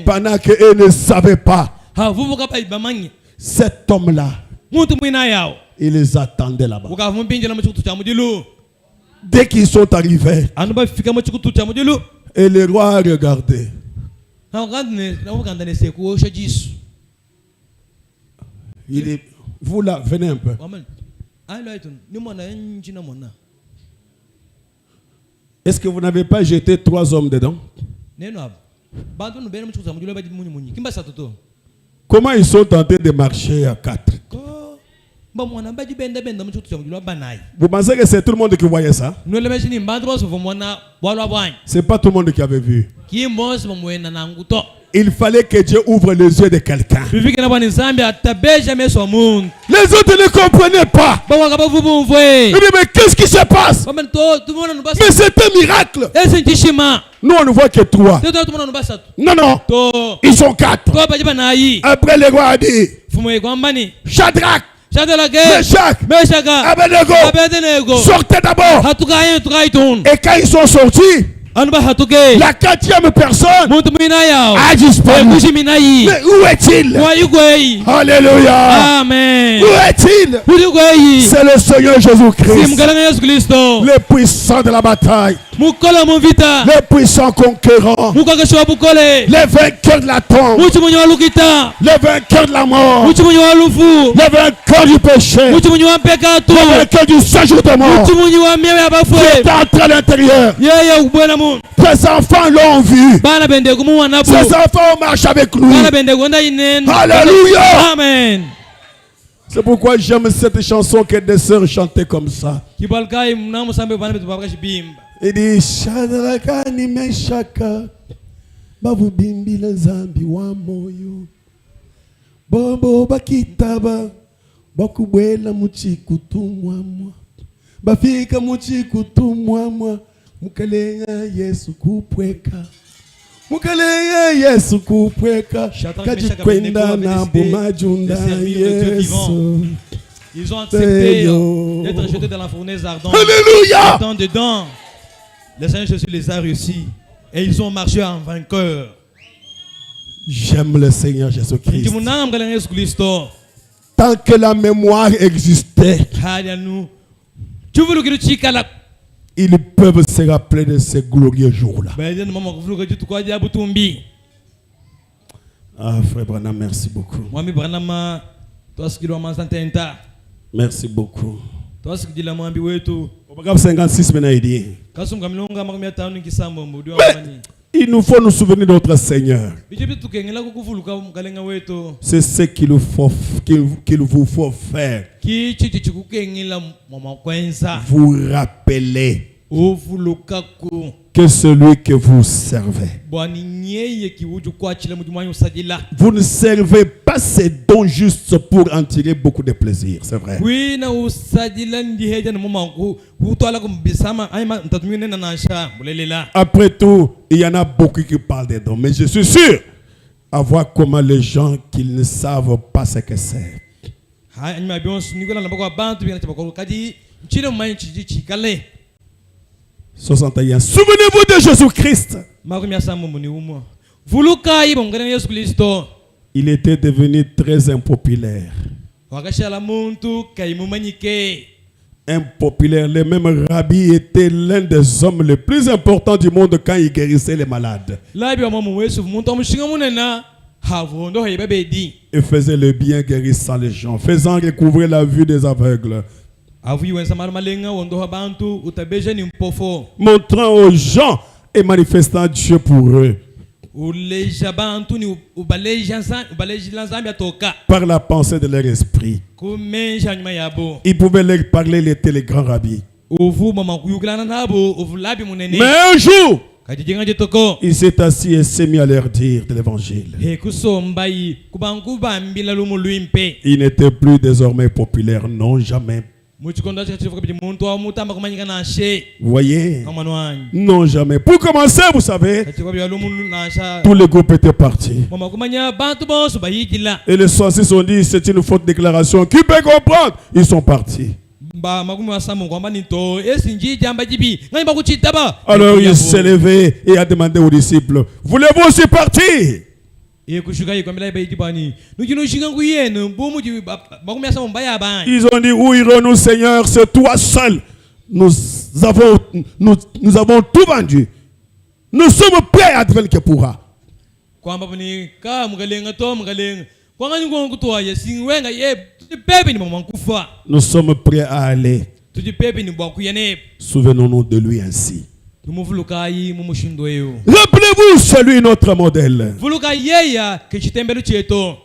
Pendant qu'ils ne savaient pas, cet homme-là, il les attendait là-bas. Dès qu'ils sont arrivés, et le roi a regardé. Il dit, vous là, venez un peu. Est-ce que vous n'avez pas jeté 3 hommes dedans? Comment ils sont tentés de marcher à 4? Vous pensez que c'est tout le monde qui voyait ça? C'est pas tout le monde qui avait vu. Il fallait que Dieu ouvre les yeux de quelqu'un. Les autres ne comprenaient pas. Ils disaient, mais qu'est-ce qui se passe? Mais c'est un miracle. Nous, on ne voit que 3. Non, non. Ils sont 4. Après, le roi a dit, Shadrach, Meshach, Abednego, sortez d'abord. Et quand ils sont sortis, la 4e personne a disparu. Mais où est-il? Alléluia. Amen. Où est-il? C'est le Seigneur Jésus-Christ, le puissant de la bataille, le puissant conquérant, le vainqueur de la tombe, le vainqueur de la mort, le vainqueur du péché, le vainqueur du séjour de mort, qui est entré à l'intérieur. Ses enfants l'ont vu. Ses enfants marchent avec lui. Alléluia. Amen. C'est pourquoi j'aime cette chanson que des sœurs chantaient comme ça. Il dit Shadraka ni Meshaka bavubimbila zambi wa moyo bobo bakitaba bakubwela muchikutumwamwa bafika muchikutumwamwa mukalenga Yesu kupweka kajikwenda na bomajunda Yesu. Ils ont accepté d'être jetés dans la fournaise ardente. Alléluia. Étant dedans, le Seigneur Jésus les a réussis et ils ont marché en vainqueur. J'aime le Seigneur Jésus-Christ. Tant que la mémoire existait, ils peuvent se rappeler de ces glorieux jours-là. Ah, frère Branham, merci beaucoup. Merci beaucoup. 56 minutes. Il nous faut nous souvenir de notre Seigneur. C'est ce qu'il vous faut faire. Vous rappelez que celui que vous servez. Vous ne servez pas ces dons juste pour en tirer beaucoup de plaisir, c'est vrai. Après tout, il y en a beaucoup qui parlent des dons, mais je suis sûr à voir comment les gens qui ne savent pas ce que c'est. 61. Souvenez-vous de Jésus-Christ. Il était devenu très impopulaire. Impopulaire. Le même rabbi était l'un des hommes les plus importants du monde quand il guérissait les malades. Il faisait le bien guérissant les gens, faisant recouvrer la vue des aveugles. Montrant aux gens et manifestant Dieu pour eux. Par la pensée de leur esprit. Ils pouvaient leur parler, il était le grand rabbi. Mais un jour, il s'est assis et s'est mis à leur dire de l'évangile. Il n'était plus désormais populaire, non, jamais. Vous voyez? Non, jamais. Pour commencer, vous savez, tous les groupes étaient partis. Et les sorciers ont dit, c'est une faute déclaration. Qui peut comprendre? Ils sont partis. Alors il s'est levé et a demandé aux disciples, voulez-vous aussi partir? Ils ont dit, où irons-nous, Seigneur? C'est toi seul. Nous avons tout vendu. Nous sommes prêts à advenir que pourra. Nous sommes prêts à aller. Souvenons-nous de lui ainsi. Rappelez-vous celui notre modèle.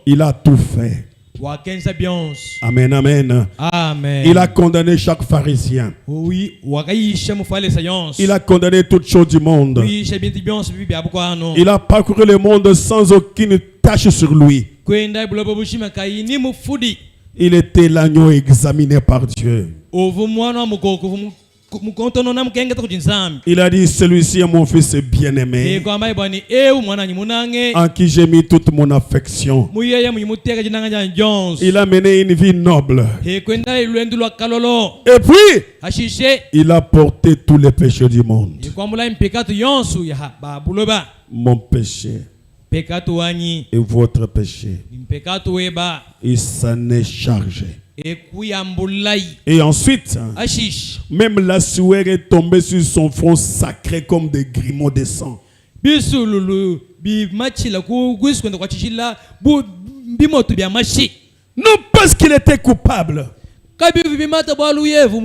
Il a tout fait. wakenza byonso. Amen, amen. Amen. Il a condamné chaque pharisien. Oui, wakayisha mufalesa yonso. Il a condamné toutes choses du monde. Kuyisha bintu byonso bibi byabukwano. Il a parcouru le monde sans aucune tache sur lui. Kwenda bulobo bushima kayini mufudi. Il était l'agneau examiné par Dieu. Ovu mwana mukoko mukontono na mukenge to kujinsambi. Il a dit, celui-ci est mon fils bien-aimé, Eko ambaye bwani ewu mwana nyimunange. en qui j'ai mis toute mon affection. Muyeye muyimuteka jinanga jan Jones. Il a mené une vie noble. Kwenda ilwendu lwa kalolo. Et puis, Hashishe. il a porté tous les péchés du monde. Ikwamula impekatu yonsu ya babuloba. Mon péché Pekatu wanyi. et votre péché. Impekatu weba. Il s'en est chargé. Ekuyambulai. Et ensuite, Hashish. même la sueur est tombée sur son front sacré comme des grumeaux de sang. Bisululu bi machila ku gwiskwenda kwa chishila bu bimotu bya mashi. Non parce qu'il était coupable, Kabi bimata bwalu yevu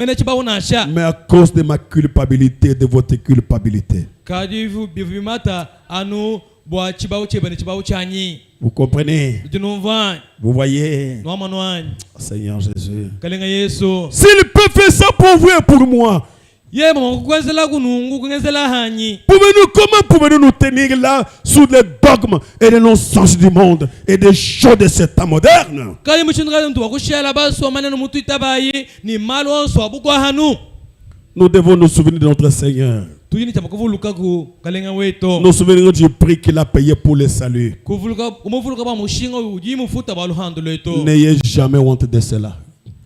ene chibaunasha. mais à cause de ma culpabilité, de votre culpabilité. Kadi bimata anu bwa chibau cheba ne chibau chanyi. Vous comprenez? Tunumva Vous voyez? no manwani. Seigneur Jésus. Kalenga Yesu. S'il peut faire ça pour vous et pour moi, Ye mama kukwenzela kunungu kungenzela hanyi. comment pouvons-nous nous tenir là sous les dogmes et les non-sens du monde et des choses de ce temps moderne? Kali muchindra mtu wakushela baso maneno mutu itabayi ni malo onso abukwa hanu. Nous devons nous souvenir de notre Seigneur. Tujini chamakuvuluka ku kalenga weto. Nous souvenir du prix qu'il a payé pour le salut. Kuvuluka umuvuluka ba mushinga ujimu futa baluhando leto. N'ayez jamais honte de cela.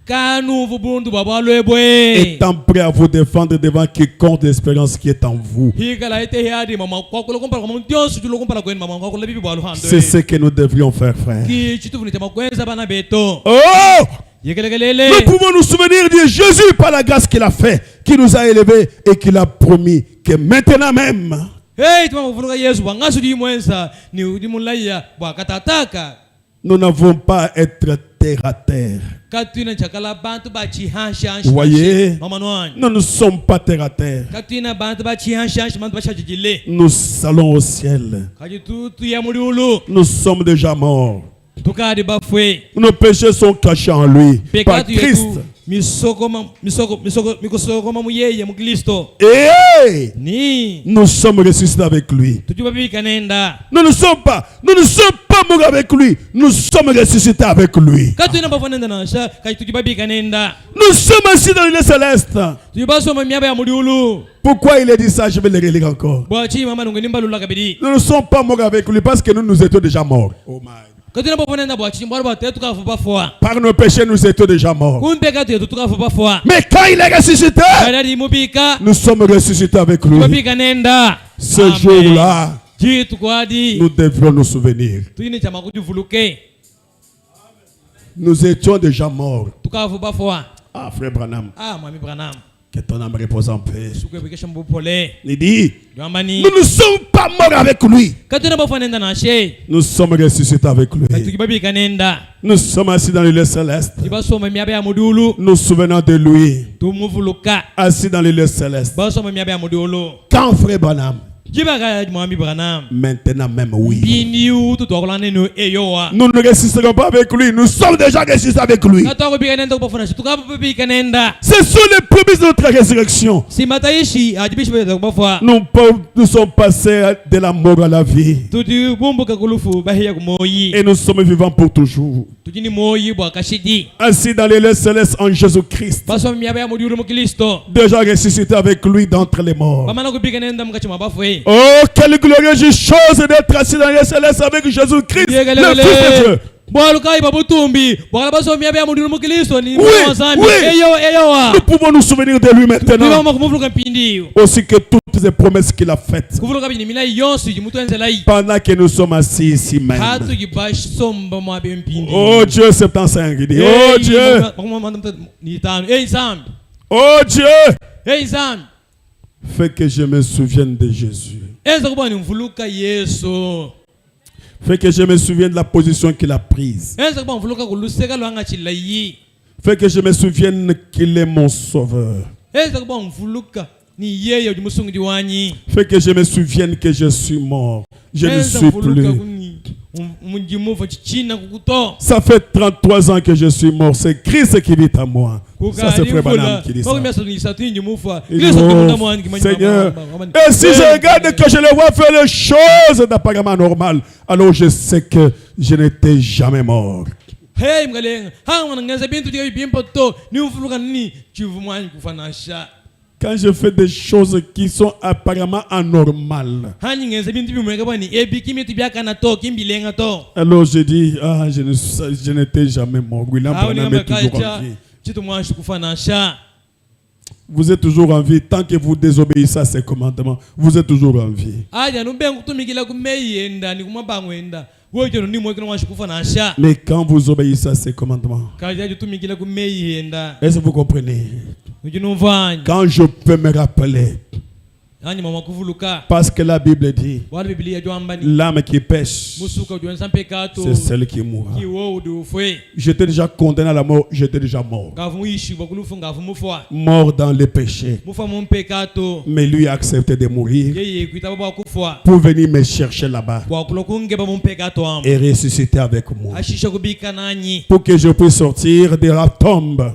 Kanu vubundu babalo ebwe. Étant prêt à vous défendre devant quiconque l'espérance qui est en vous. Hikala ite hiadi mama kwakulo kompara kwa mundionsu julo kompara kweni mama kwakulo bibi baluhando. C'est ce que nous devrions faire, frère. Ki chituvuni chamakwenza bana beto. Oh! Yekelelele. Nous pouvons nous souvenir de Jésus par la grâce qu'il a fait, qui nous a élevés et qu'il a promis que maintenant même, Hey, tumavuluka Yesu wangasu di mwenza ni udimulaya bwakatataka. nous n'avons pas à être terre à terre. Katwina chakala bantu ba chihansha. Vous voyez, Mama nwani. nous ne sommes pas terre à terre. Katwina bantu ba chihansha bantu ba chajijile. Nous allons au ciel. Kajitu ya mululu. Nous sommes déjà morts. Tukadi bafwe. Nos péchés sont cachés en lui, par Pekatu Christ. yetu misoko muyeye mu Kristo. Et Ni nous sommes ressuscités avec lui. tujibabika nenda. Nous ne sommes pas morts avec lui. Nous sommes ressuscités avec lui. Katwina bafanenda nasha kai tujibabika nenda. Nous sommes assis dans les célestes. Tujibasoma myaba ya mululu. Pourquoi il a dit ça? Je vais le relire encore. Bwachi mama nungenimba lula kabidi. Nous ne sommes pas morts avec lui parce que nous étions déjà morts. Oh my. Katwina bafanenda bwachi mbwara batetu kafu bafwa. Par nos péchés, nous étions déjà morts. Kumbe katu yetu tukafu bafwa. Mais quand il est ressuscité, Kadari mubika. nous sommes ressuscités avec lui. Tujibabika nenda. Ce jour-là, Jitu kwadi. nous devrons nous souvenir. Tuyini chama kujivuluke. Nous étions déjà morts. Tukafu bafwa. Ah, frère Branham, Mwami Branham. que ton âme repose en paix. Sukwebikesha mbupole. Il dit, Yambani. nous ne sommes pas morts avec lui. Katuna bafanenda nashe. Nous sommes ressuscités avec lui. Tukibabika nenda. Nous sommes assis dans les lieux célestes. Tibasoma myaba ya mudulu. Nous souvenons de lui, Tumuvuluka. assis dans les lieux célestes. Basoma myaba ya mudulu. Quand frère Branham? Jibaka Mwami Branham. Maintenant même, oui. Biniu tutwakulane no eyowa. Nous ne résisterons pas avec lui. Nous sommes déjà ressuscités avec lui. Katwakubika nenda kubafuna tukababika nenda. Ce sont les prémices de notre résurrection. Simataishi ajibishi beza kubafa. Nous sommes passés de la mort à la vie. Tuti bumbuka kulufu bahiya kumoyi. Et nous sommes vivants pour toujours. Tujini moyi bwa kashidi. Assis dans les lieux célestes en Jésus-Christ. Basoma myaba ya mudulu mu Kristo. Déjà ressuscité avec lui d'entre les morts. Bamana kubika nenda mukachima bafwe. Oh, quelle glorieuse chose d'être assis dans les célestes avec Jésus-Christ, le Fils de Dieu. Nous pouvons nous souvenir de lui maintenant. Aussi que toutes les promesses qu'il a faites. Pendant que nous sommes assis ici même. Oh Dieu, 75, il dit. Oh Dieu. Oh Dieu. Fais que je me souvienne de Jésus. Fais que je me souvienne de la position qu'il a prise. Fais que je me souvienne qu'il est mon sauveur. Fais que je me souvienne que je suis mort. Je ne suis plus. Ça fait 33 ans que je suis mort. C'est Christ qui vit en moi. Ça, c'est Frère Branham qui dit ça. Seigneur, et si je regarde que je le vois faire les choses d'apparemment normales, alors je sais que je n'étais jamais mort. Quand je fais des choses qui sont apparemment anormales, alors je dis, je n'étais jamais mort. William Branham est toujours en vie. Vous êtes toujours en vie. Tant que vous désobéissez à ses commandements, vous êtes toujours en vie. Mais quand vous obéissez à ses commandements, est-ce que vous comprenez? Quand je peux me rappeler, parce que la Bible dit, l'âme qui pêche, c'est celle qui mourra. J'étais déjà condamné à la mort, j'étais déjà mort. Mort dans les péchés. Mais lui a accepté de mourir pour venir me chercher là-bas et ressusciter avec moi. Pour que je puisse sortir de la tombe,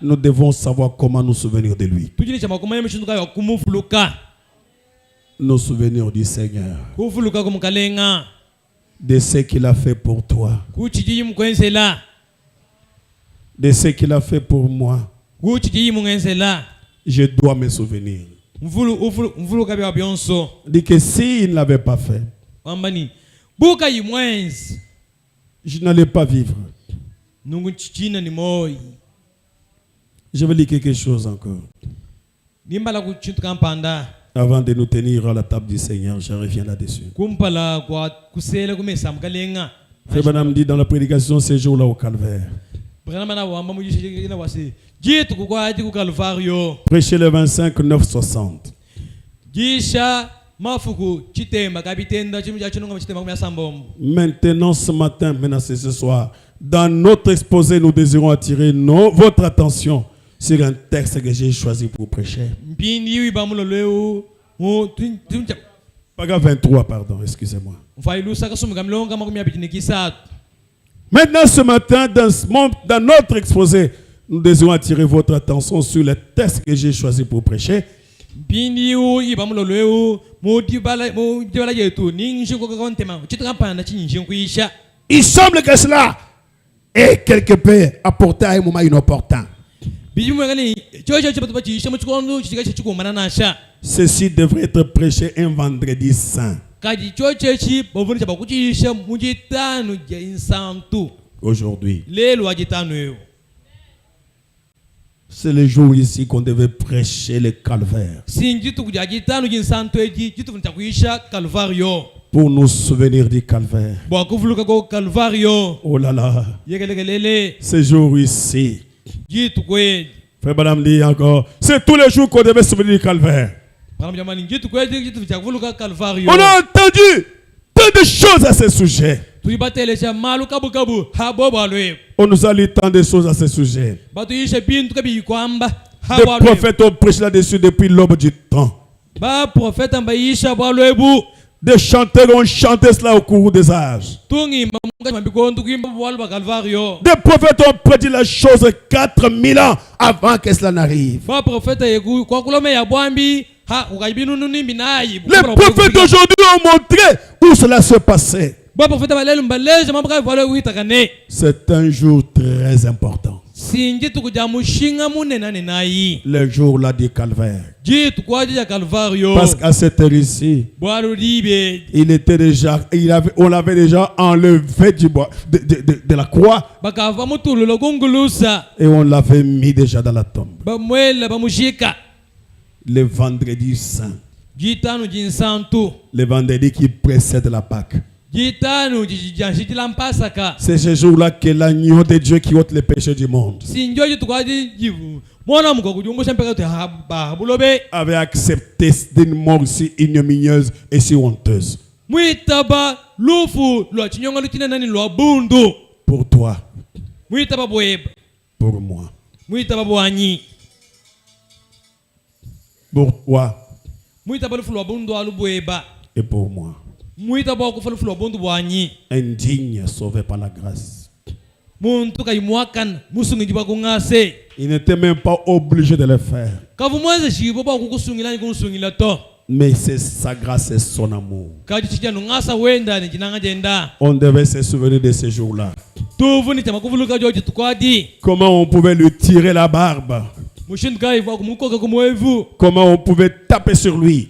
nous devons savoir comment nous souvenir de lui. Nos souvenirs du Seigneur, de ce qu'il a fait pour toi, de ce qu'il a fait pour moi. Je dois me souvenir. Dit que s'il ne l'avait pas fait, je n'allais pas vivre. Je vais dire quelque chose encore. Avant de nous tenir à la table du Seigneur, je reviens là-dessus. Frère Branham dit dans la prédication ces jours-là au Calvaire. Prêchez le 25, 9, 60. Maintenant, ce matin, maintenant c'est ce soir, dans notre exposé, nous désirons attirer votre attention sur un texte que j'ai choisi pour prêcher. Paragraphe 23, pardon, excusez-moi. Maintenant, ce matin, dans notre exposé, nous désirons attirer votre attention sur le texte que j'ai choisi pour prêcher. Il semble que cela ait quelque peu apporté à un moment inopportun. Ceci devrait être prêché un vendredi saint. Aujourd'hui, c'est le jour ici qu'on devait prêcher le calvaire. Pour nous souvenir du calvaire. Oh là là. Ce jour ici. Frère Branham dit encore, c'est tous les jours qu'on devait se souvenir du calvaire. On a entendu tant de choses à ce sujet. On nous a dit tant de choses à ce sujet. Les prophètes ont prêché là-dessus depuis l'aube du temps. Des chanteurs ont chanté cela au cours des âges. Des prophètes ont prédit la chose 4000 ans avant que cela n'arrive. Les prophètes d'aujourd'hui ont montré où cela se passait. C'est un jour très important. Le jour là du calvaire. Parce qu'à cette heure ici, on l'avait déjà enlevé du bois, de la croix. Et on l'avait mis déjà dans la tombe. Le vendredi saint. Le vendredi qui précède la Pâque. C'est ce jour-là que l'agneau de Dieu qui ôte les péchés du monde avait accepté d'une mort si ignominieuse et si honteuse. Pour toi. Pour moi. Pour toi. Et pour moi. Indigne, sauvé par la grâce. Il n'était même pas obligé de le faire. Mais c'est sa grâce et son amour. On devait se souvenir de ces jours-là. Comment on pouvait lui tirer la barbe. Comment on pouvait taper sur lui.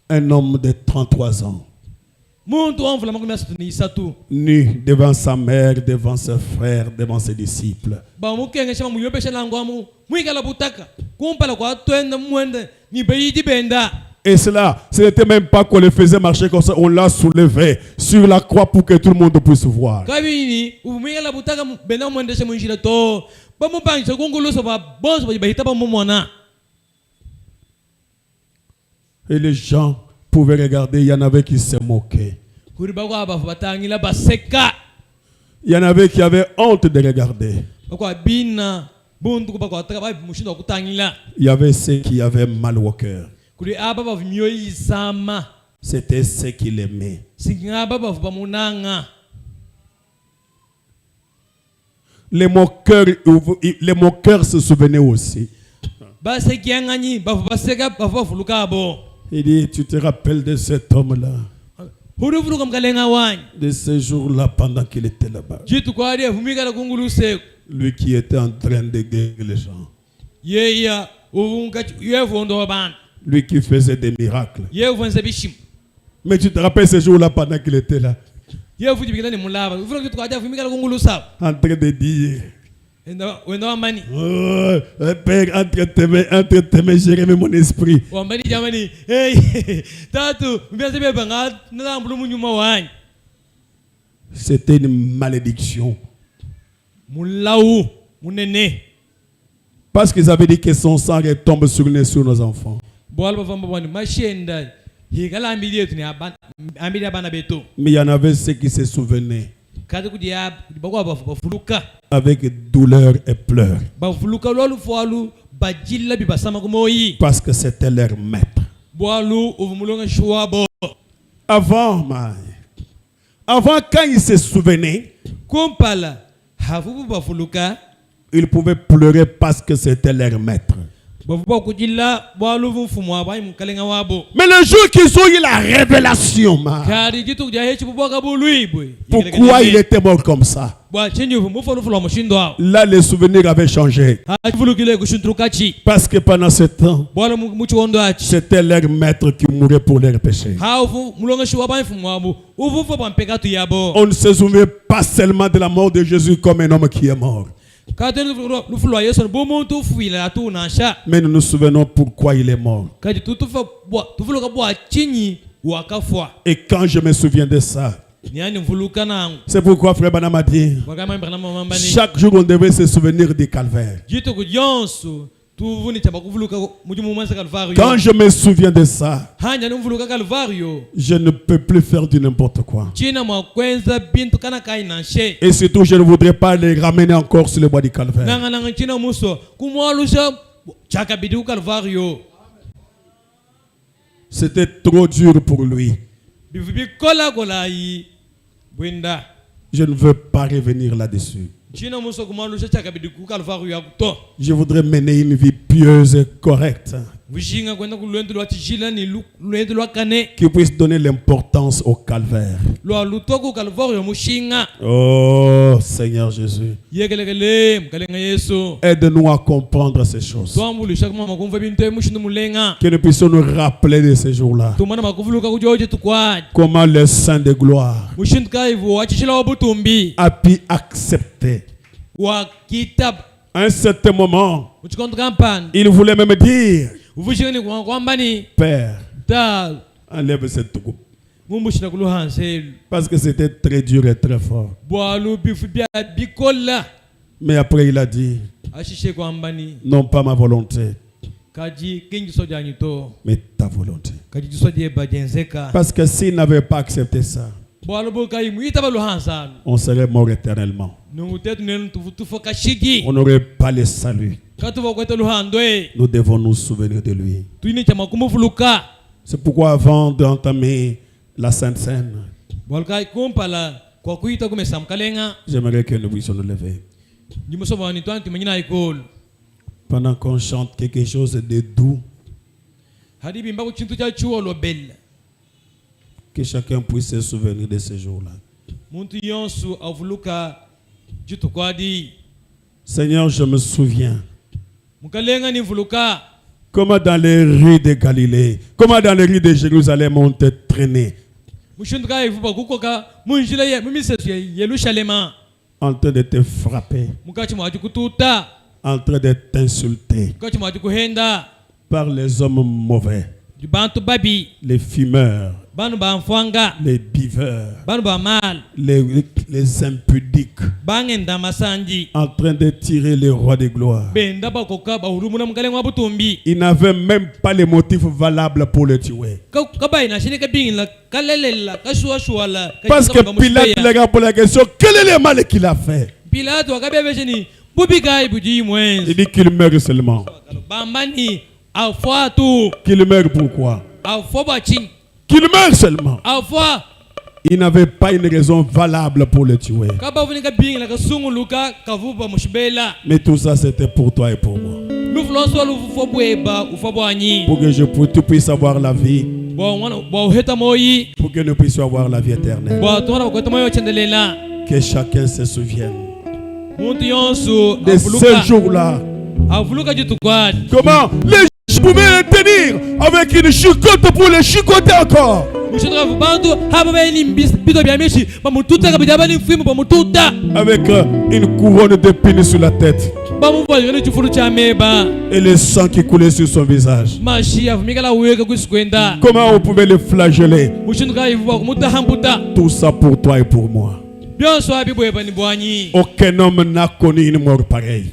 Un homme de 33 ans. Nu devant sa mère, devant ses frères, devant ses disciples. Et cela, ce n'était même pas qu'on le faisait marcher comme ça, on l'a soulevé sur la croix pour que tout le monde puisse voir. Et les gens pouvaient regarder, il y en avait qui se moquaient. Il y en avait qui avaient honte de regarder. Il y avait ceux qui avaient mal au cœur. C'était ceux qui l'aimaient. Les moqueurs se souvenaient aussi. Il dit, tu te rappelles de cet homme-là, de ce jour-là pendant qu'il était là-bas. Lui qui était en train de guérir les gens. Lui qui faisait des miracles. Mais tu te rappelles ce jour-là pendant qu'il était là, en train de dire, oh, Père, entre tes mains, j'ai remis mon esprit. C'était une malédiction. Parce qu'ils avaient dit que son sang retombe sur nos enfants. Mais il y en avait ceux qui se souvenaient avec douleur et pleurs. Parce que c'était leur maître. Avant, quand ils se souvenaient, ils pouvaient pleurer parce que c'était leur maître. Mais le jour qu'ils ont eu la révélation, pourquoi il était mort comme ça? Là, les souvenirs avaient changé. Parce que pendant ce temps, c'était leur maître qui mourait pour leurs péchés. On ne se souvient pas seulement de la mort de Jésus comme un homme qui est mort. Mais nous nous souvenons pourquoi il est mort. Et quand je me souviens de ça, c'est pourquoi Frère Branham a dit, chaque jour on devait se souvenir du calvaire. Quand je me souviens de ça, je ne peux plus faire du n'importe quoi. Et surtout, je ne voudrais pas les ramener encore sur le bois du calvaire. C'était trop dur pour lui. Je ne veux pas revenir là-dessus. Je voudrais mener une vie pieuse et correcte, qui puisse donner l'importance au calvaire. Oh Seigneur Jésus, aide-nous à comprendre ces choses, que nous puissions nous rappeler de ces jours-là, comment le Saint de gloire a pu accepter. À un certain moment, il voulait même dire, Père, enlève cette coupe. Parce que c'était très dur et très fort. Mais après il a dit, non pas ma volonté, mais ta volonté. Parce que s'il n'avait pas accepté ça, on serait mort éternellement. On n'aurait pas le salut. Nous devons nous souvenir de lui. C'est pourquoi avant d'entamer la Sainte Seine. J'aimerais que nous puissions nous lever. Pendant qu'on chante quelque chose de doux, que chacun puisse se souvenir de ce jour-là. Seigneur, je me souviens comment dans les rues de Galilée, comment dans les rues de Jérusalem on te traînait en train de te frapper, en train de t'insulter par les hommes mauvais, les fumeurs, les buveurs, les impudiques, en train de tirer le roi de gloire. Il n'avait même pas les motifs valables pour le tuer. Parce que Pilate lui a posé la question, quel est le mal qu'il a fait? Il dit qu'il meurt seulement. Qu'il meurt pourquoi? Qu'il meurt seulement. Il n'avait pas une raison valable pour le tuer. Mais tout ça c'était pour toi et pour moi. Pour que tu puisses avoir la vie. Pour que nous puissions avoir la vie éternelle. Que chacun se souvienne de ce jour-là. Comment les gens pouvaient le tenir avec une chicotte pour le chicoter encore. Avec une couronne d'épines sur la tête. Et le sang qui coulait sur son visage. Comment on pouvait le flageller? Tout ça pour toi et pour moi. Aucun homme n'a connu une mort pareille.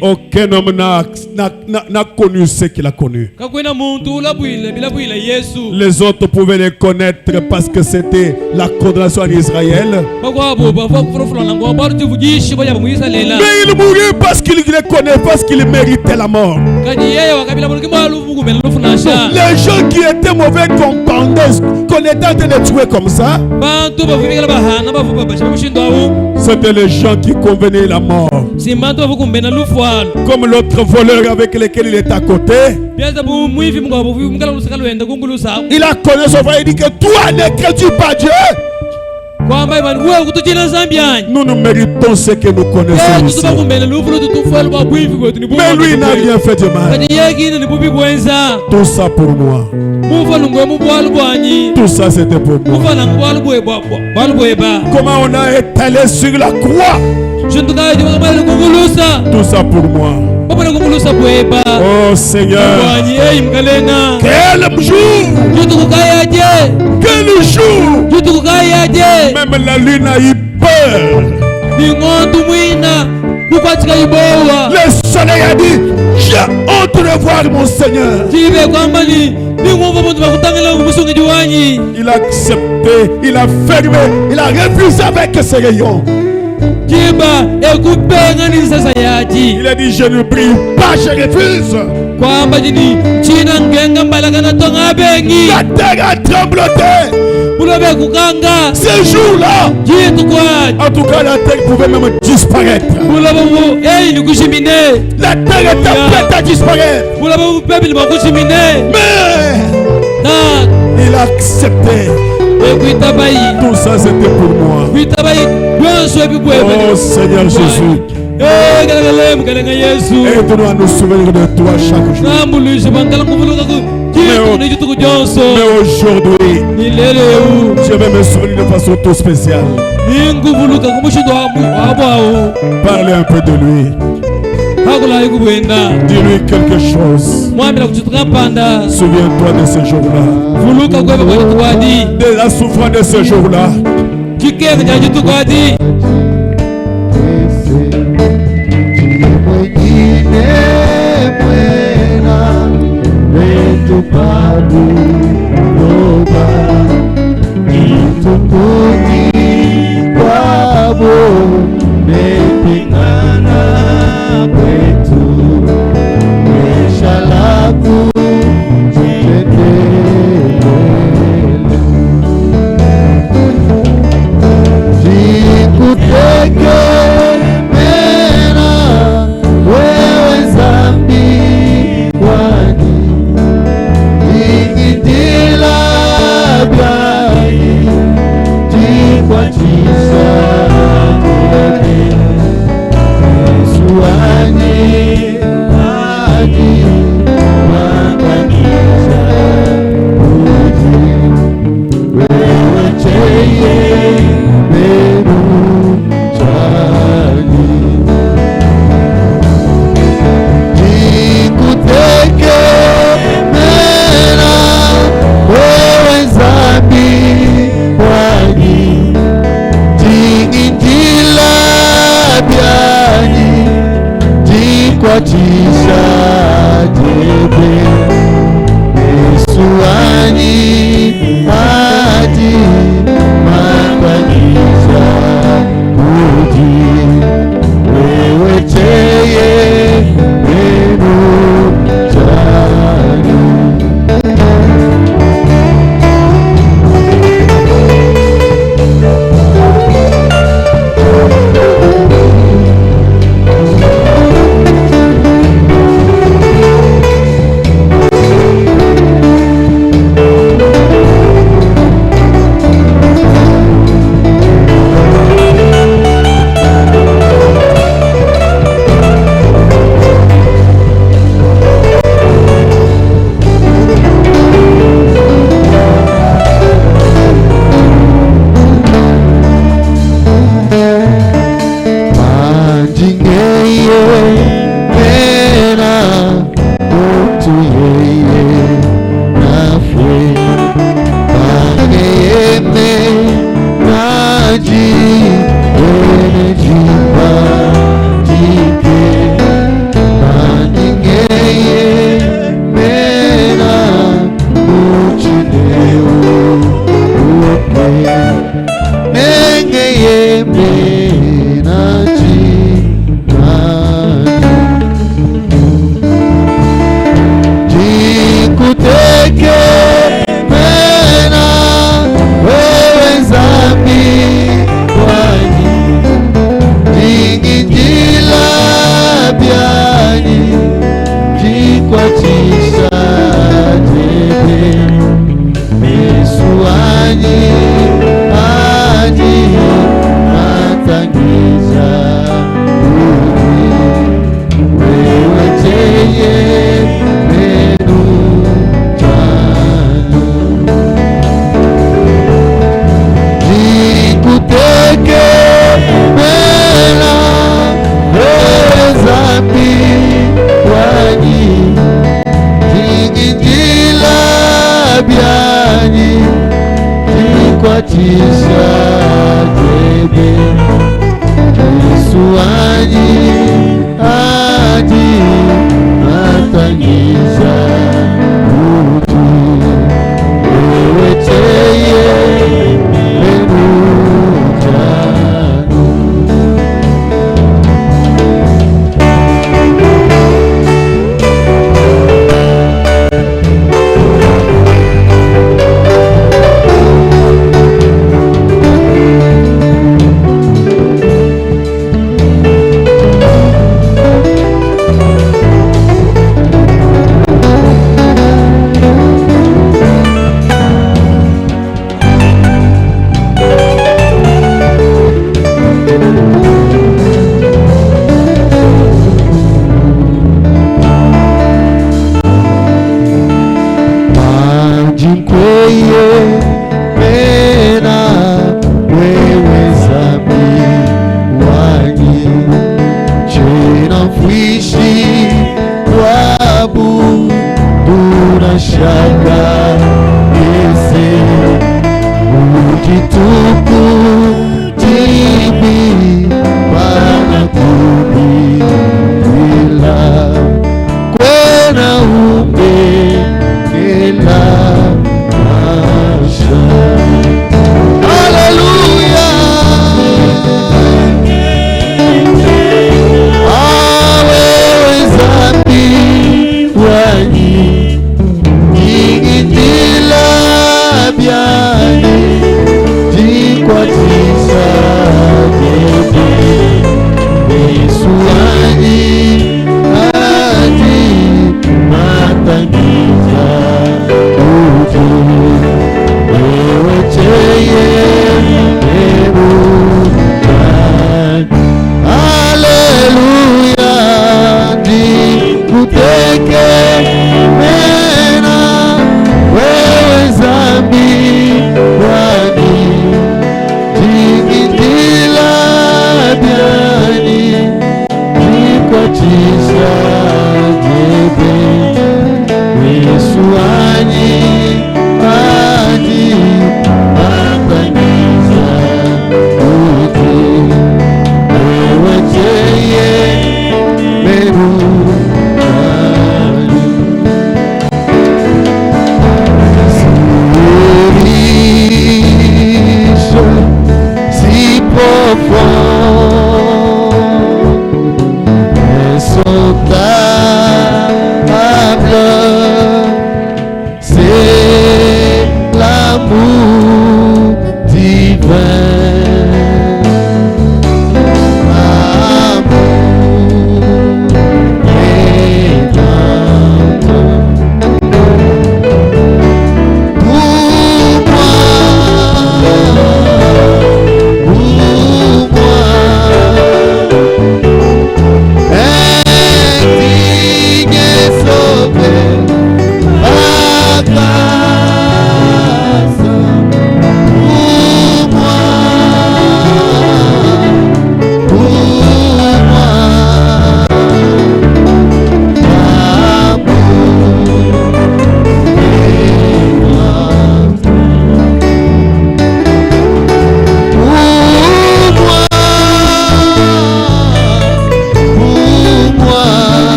Aucun homme n'a connu ce qu'il a connu. Les autres pouvaient les connaître parce que c'était la condamnation en Israël. Mais il mourait parce qu'il les connaît, parce qu'il méritait la mort. Les gens qui étaient mauvais qu'on était en train de tuer comme ça, c'était les gens qui convenaient la mort. Comme l'autre voleur avec lequel il est à côté. Il a connu son frère, il dit que toi ne crains-tu pas Dieu? Nous nous méritons ce que nous connaissons ici. Mais lui n'a rien fait de mal. Tout ça pour moi. Tout ça c'était pour moi. Comment on a étalé sur la croix. Tout ça pour moi. Oh Seigneur, quel jour, quel jour. Même la lune a eu peur. Le soleil a dit, j'ai honte de voir mon Seigneur. Il a accepté, il a fermé, il a refusé avec ses rayons. Il a dit, je ne prie pas, je refuse. La terre a trembloté. Ce jour-là, en tout cas, la terre pouvait même disparaître. La terre était prête à disparaître. Mais il a accepté. Tout ça c'était pour moi. Oh Seigneur Jésus, aide-nous à nous souvenir de toi chaque jour. Mais aujourd'hui, je vais me souvenir de façon tout spéciale. Parlez un peu de lui. Dis-lui quelque chose. Souviens-toi de ce jour-là. De la souffrance de ce jour-là. byanyi tikwatisha debe Yesu wanyi aji natangisha utu wewe cheye menujanu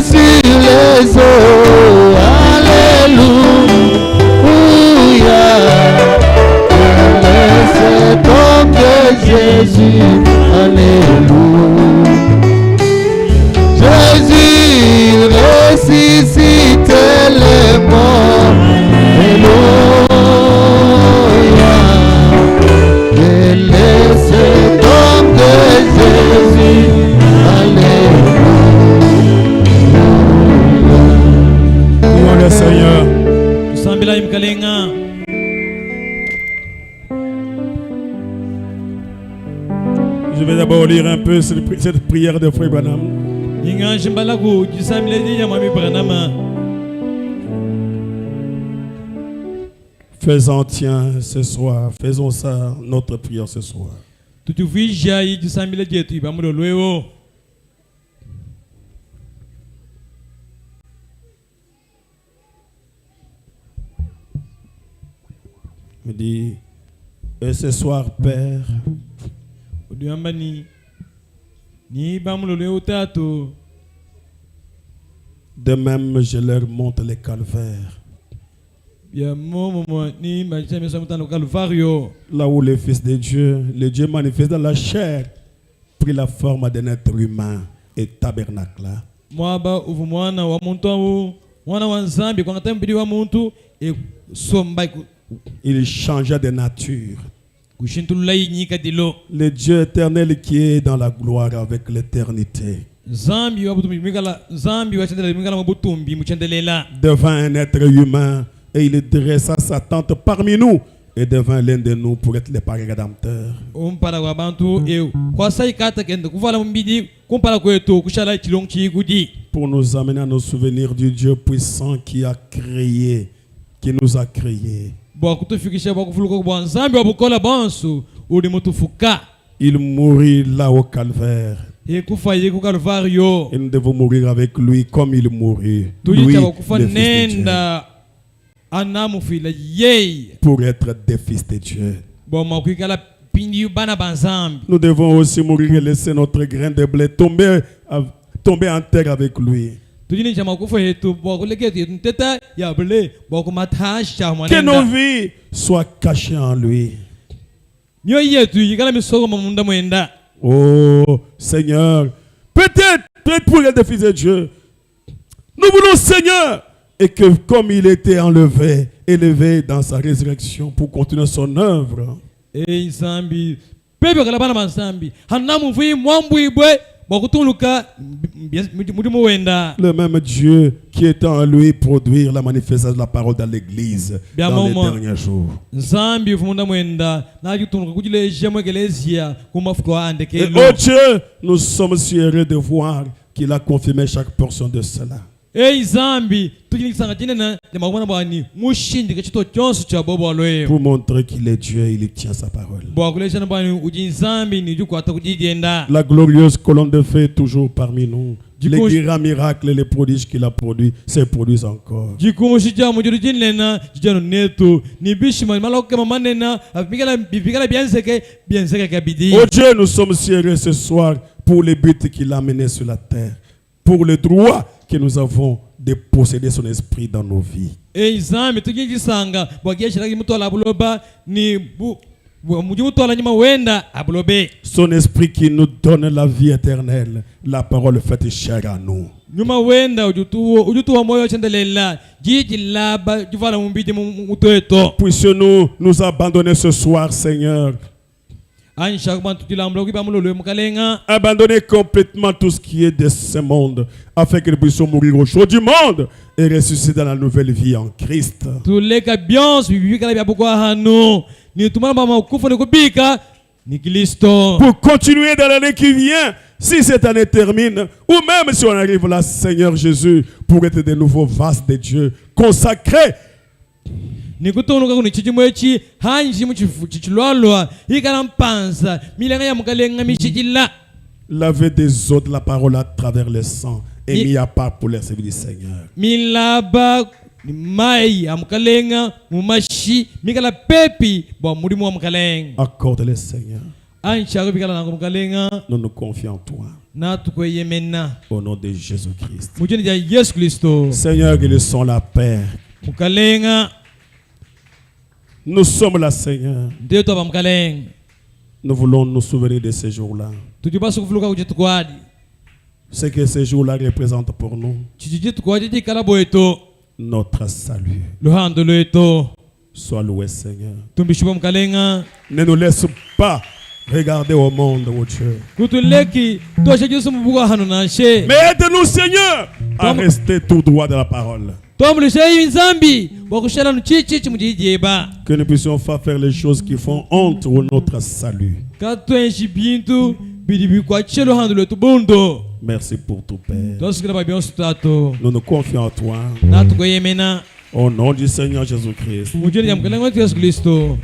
sur les eaux. Alléluia. C'est comme de Jésus. Alléluia. Jésus ressuscite les morts. Alléluia. C'est comme de Jésus. Alléluia. Louons le Seigneur. Tusambila imkalenga. Je vais d'abord lire un peu cette prière de Frère Branham. Inga shimbalaku tusambila di ya Mwami Branham. Faisons tiens ce soir, faisons ça notre prière ce soir. Tutuvija yi tusambila jetu ibamulo lwewo. Me dit, et ce soir, Père, Oduyamba ni ibamulo lwewo tato. de même je leur montre les calvaires. Ya momo ni machame samutano Calvario. Là où le Fils de Dieu, le Dieu manifeste dans la chair, prit la forme d'un être humain et tabernacla. Mwaba uvu mwana wa muntu awu mwana wa nzambi kwa ngatambili wa muntu e somba Il changea de nature. kushintulula yinyika dilo. Le Dieu éternel qui est dans la gloire avec l'éternité Zambi wa butumbi mikala zambi wa chendela mikala mabutumbi muchendelela. devint un être humain et il dressa sa tente parmi nous et devint l'un de nous pour être le parrain rédempteur. Umpara wa bantu e kwa sai kata kende kuvala mbidi kumpala kwetu kushala chilong chigudi. Pour nous amener à nos souvenirs du Dieu puissant qui a créé, qui nous a créés. Bwa kutufikisha bwa kufuluka bwa nzambi wa bukola bonsu uli mutufuka. Il mourit là au calvaire. E kufa ye ku Calvario. Et nous devons mourir avec lui comme il mourut. Tuji Lui, chaba kufa le Fils de Dieu, nenda anamu fila yei. pour être des fils de Dieu. Bon makwikala pindi bana banzambi. Nous devons aussi mourir et laisser notre grain de blé tomber en terre avec lui. Tujini chama kufa yetu bwa kuleke yetu teta ya bele bwa kumatasha Que mwanenda. nos vies soient cachées en lui. Nyo yetu yikala misoko mamunda mwenda. Oh Seigneur, peut-être pour être des fils de Dieu, nous voulons Seigneur, et que comme il était élevé dans sa résurrection pour continuer son œuvre, E nzambi pepe kala bana banzambi hanamu vi mwambu ibwe bwa kutuluka mudimu wenda. le même Dieu qui est en lui produire la manifestation de la parole dans l'église Bien dans les moment. derniers jours. Nzambi fumunda mwenda na jutuluka kujile jemo ekelezia kumafuko Et andeke. oh Dieu, nous sommes si heureux de voir qu'il a confirmé chaque portion de cela. E nzambi tujini sanga tinena ya makwana bwani mushindi kachito chonso cha bobo loye. Pour montrer qu'il est Dieu, il tient sa parole. Bwa kuleshana bwani uji nzambi ni jukwata kujidienda. La glorieuse colonne de feu est toujours parmi nous. Du Les coup, grands miracles et les prodiges qu'il a produits se produisent encore. Jikumusha mujuru jinena jijano netu ni bishima maloke mamanena bipikala bienzeke kabidi. Oh Dieu, nous sommes si heureux ce soir pour les buts qu'il a menés sur la terre, pour le droit que nous avons de posséder son esprit dans nos vies. E nzambi tujinjisanga bwageshiraki mutola abuloba ni muji mutola nyima wenda abulobe. Son esprit qui nous donne la vie éternelle, la parole faite chère à nous. Nyuma wenda ujutuwa moyo chendelela jiji laba juvala mumbidi mutoeto. Puissions-nous nous abandonner ce soir, Seigneur. Abandonner complètement tout ce qui est de ce monde, afin que nous puissions mourir au jour du monde et ressusciter dans la nouvelle vie en Christ. Pour continuer dans l'année qui vient, si cette année termine, ou même si on arrive là, Seigneur Jésus, pour être de nouveaux vases de Dieu, consacrés. Nikutonuka kuni chichimwechi hanji muchichilwalwa ikalampanza milanga ya mukalenga michijila. Laver des eaux de la parole à travers le sang et mis à part pour les servir du Seigneur. Milaba ni mai ya mukalenga mumashi mikala pepi bwa mulimu wa mukalenga. Accorde-le, Seigneur. Nous nous confions en toi. Au nom de Jésus-Christ. Seigneur, ils sont la paix. Nous sommes là, Seigneur. Nous voulons nous souvenir de ces jours-là. Ce que ces jours-là représentent pour nous. Notre salut. Sois loué, Seigneur. Ne nous laisse pas regarder au monde, oh Dieu. Mais aide-nous, Seigneur, à rester tout droit de la parole. Que nous puissions faire les choses qui font honte au notre salut. Merci pour tout, Père. Nous nous confions en toi. Au nom du Seigneur Jésus-Christ.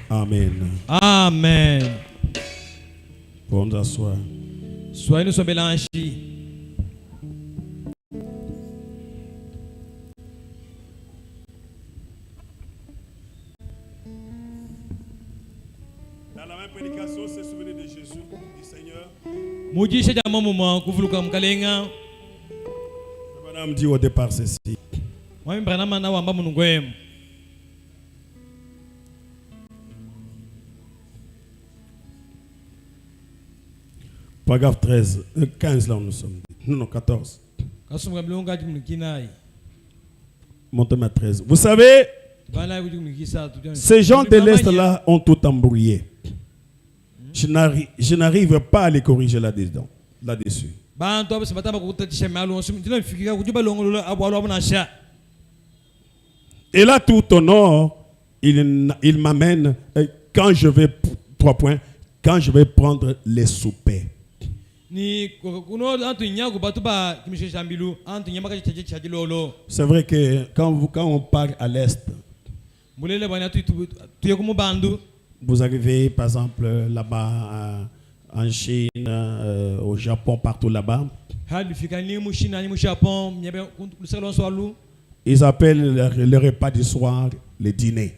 Amen. Amen. Pour nous asseoir. Soyez-nous sur Bélanchi. Dans la même prédication, c'est souvenir de Jésus, du Seigneur. Madame dit au départ ceci. Paragraphe 13, 15 là où nous sommes. Non, 14. Montez à 13. Vous savez, ces gens de l'Est là ont tout embrouillé. Je n'arrive pas à les corriger là-dessus. Et là, tout au nord, il m'amène, quand je vais, 3 points, quand je vais prendre les soupers. C'est vrai que quand on part à l'Est, vous arrivez par exemple là-bas en Chine, au Japon, partout là-bas. Ils appellent le repas du soir le dîner.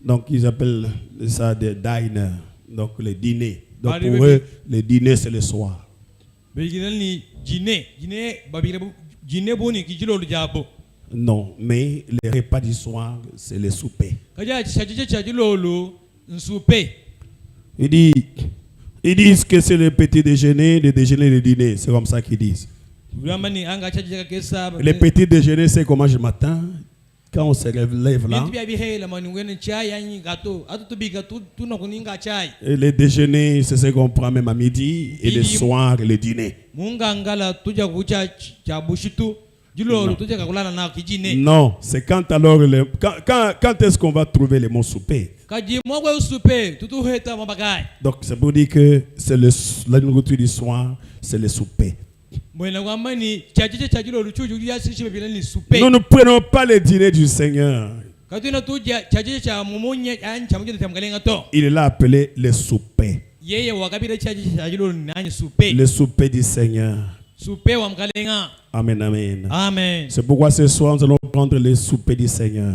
Donc ils appellent ça des diners, donc le dîner. Donc pour eux, le dîner c'est le soir. Non, mais le repas du soir c'est le souper. Ils disent que c'est le petit déjeuner, le déjeuner, le dîner. C'est comme ça qu'ils disent. Le petit déjeuner, c'est comment je matin, quand on se lève là. Et le déjeuner, c'est ce qu'on prend même à midi. Et le soir, le dîner. Non, c'est quand alors quand est-ce qu'on va trouver les mots souper? Donc c'est pour dire que c'est la nourriture du soir, c'est le souper. Nous ne prenons pas le dîner du Seigneur. Il est là appelé le souper. Le souper du Seigneur. Amen, amen. Amen. C'est pourquoi ce soir nous allons prendre le souper du Seigneur.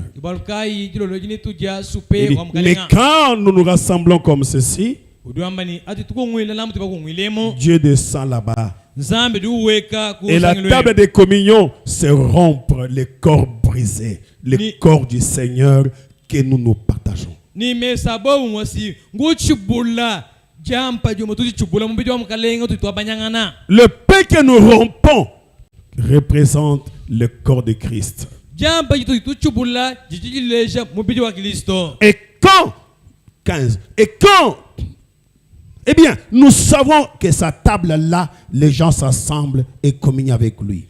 Mais quand nous nous rassemblons comme ceci, Dieu descend là-bas. Et la table de communion, c'est rompre le corps brisé, le corps du Seigneur que nous nous partageons. Le pain que nous rompons représente le corps de Christ. Et quand 15. Et quand eh bien, nous savons que sa table-là, les gens s'assemblent et communient avec lui.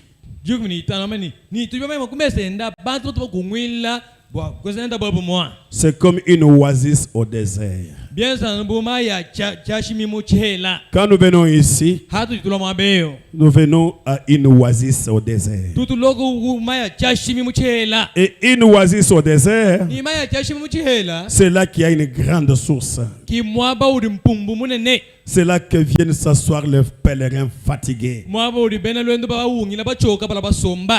C'est comme une oasis au désert. Quand nous venons ici, nous venons à une oasis au désert. Et une oasis au désert, c'est là qu'il y a une grande source. C'est là que viennent s'asseoir les pèlerins fatigués.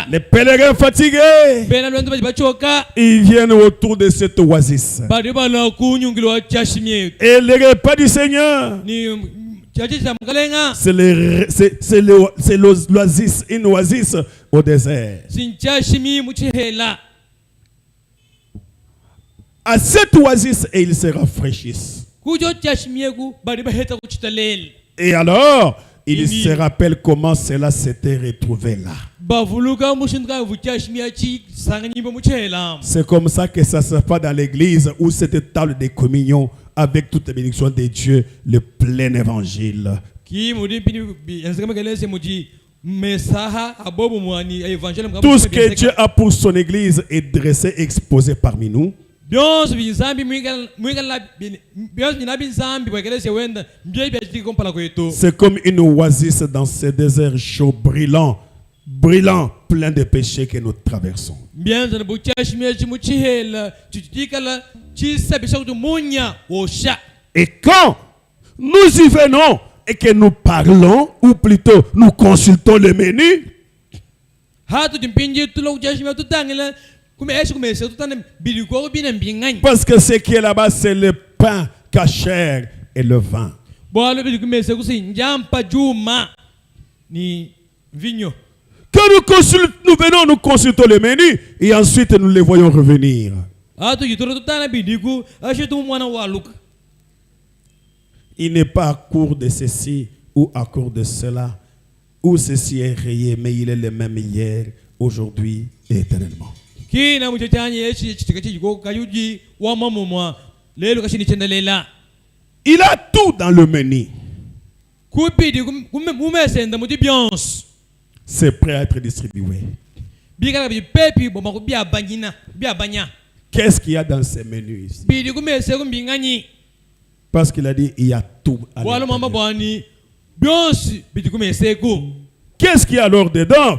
Les pèlerins fatigués, ils viennent autour de cette oasis. Et le repas du Seigneur, c'est l'oasis, une oasis au désert. À cette oasis, et ils se rafraîchissent. Et alors, ils se rappellent comment cela s'était retrouvé là. C'est comme ça que ça se passe dans l'église, où cette table de communion avec toutes les bénédictions de Dieu, le plein évangile. Tout ce que Dieu a pour son église est dressé, exposé parmi nous. C'est comme une oasis dans ce désert chaud, brillant, plein de péchés que nous traversons. Et quand nous y venons et que nous parlons, ou plutôt nous consultons le menu, parce que ce qui est là-bas, c'est le pain cachère et le vin. Quand nous venons, nous consultons le menu et ensuite nous les voyons revenir. Il n'est pas à court de ceci ou à court de cela, ou ceci est rayé, mais il est le même hier, aujourd'hui et éternellement. Il a tout dans le menu. C'est prêt à être distribué. Qu'est-ce qu'il y a dans ces menus ici? Parce qu'il a dit il y a tout à l'intérieur. Qu'est-ce qu'il y a alors dedans?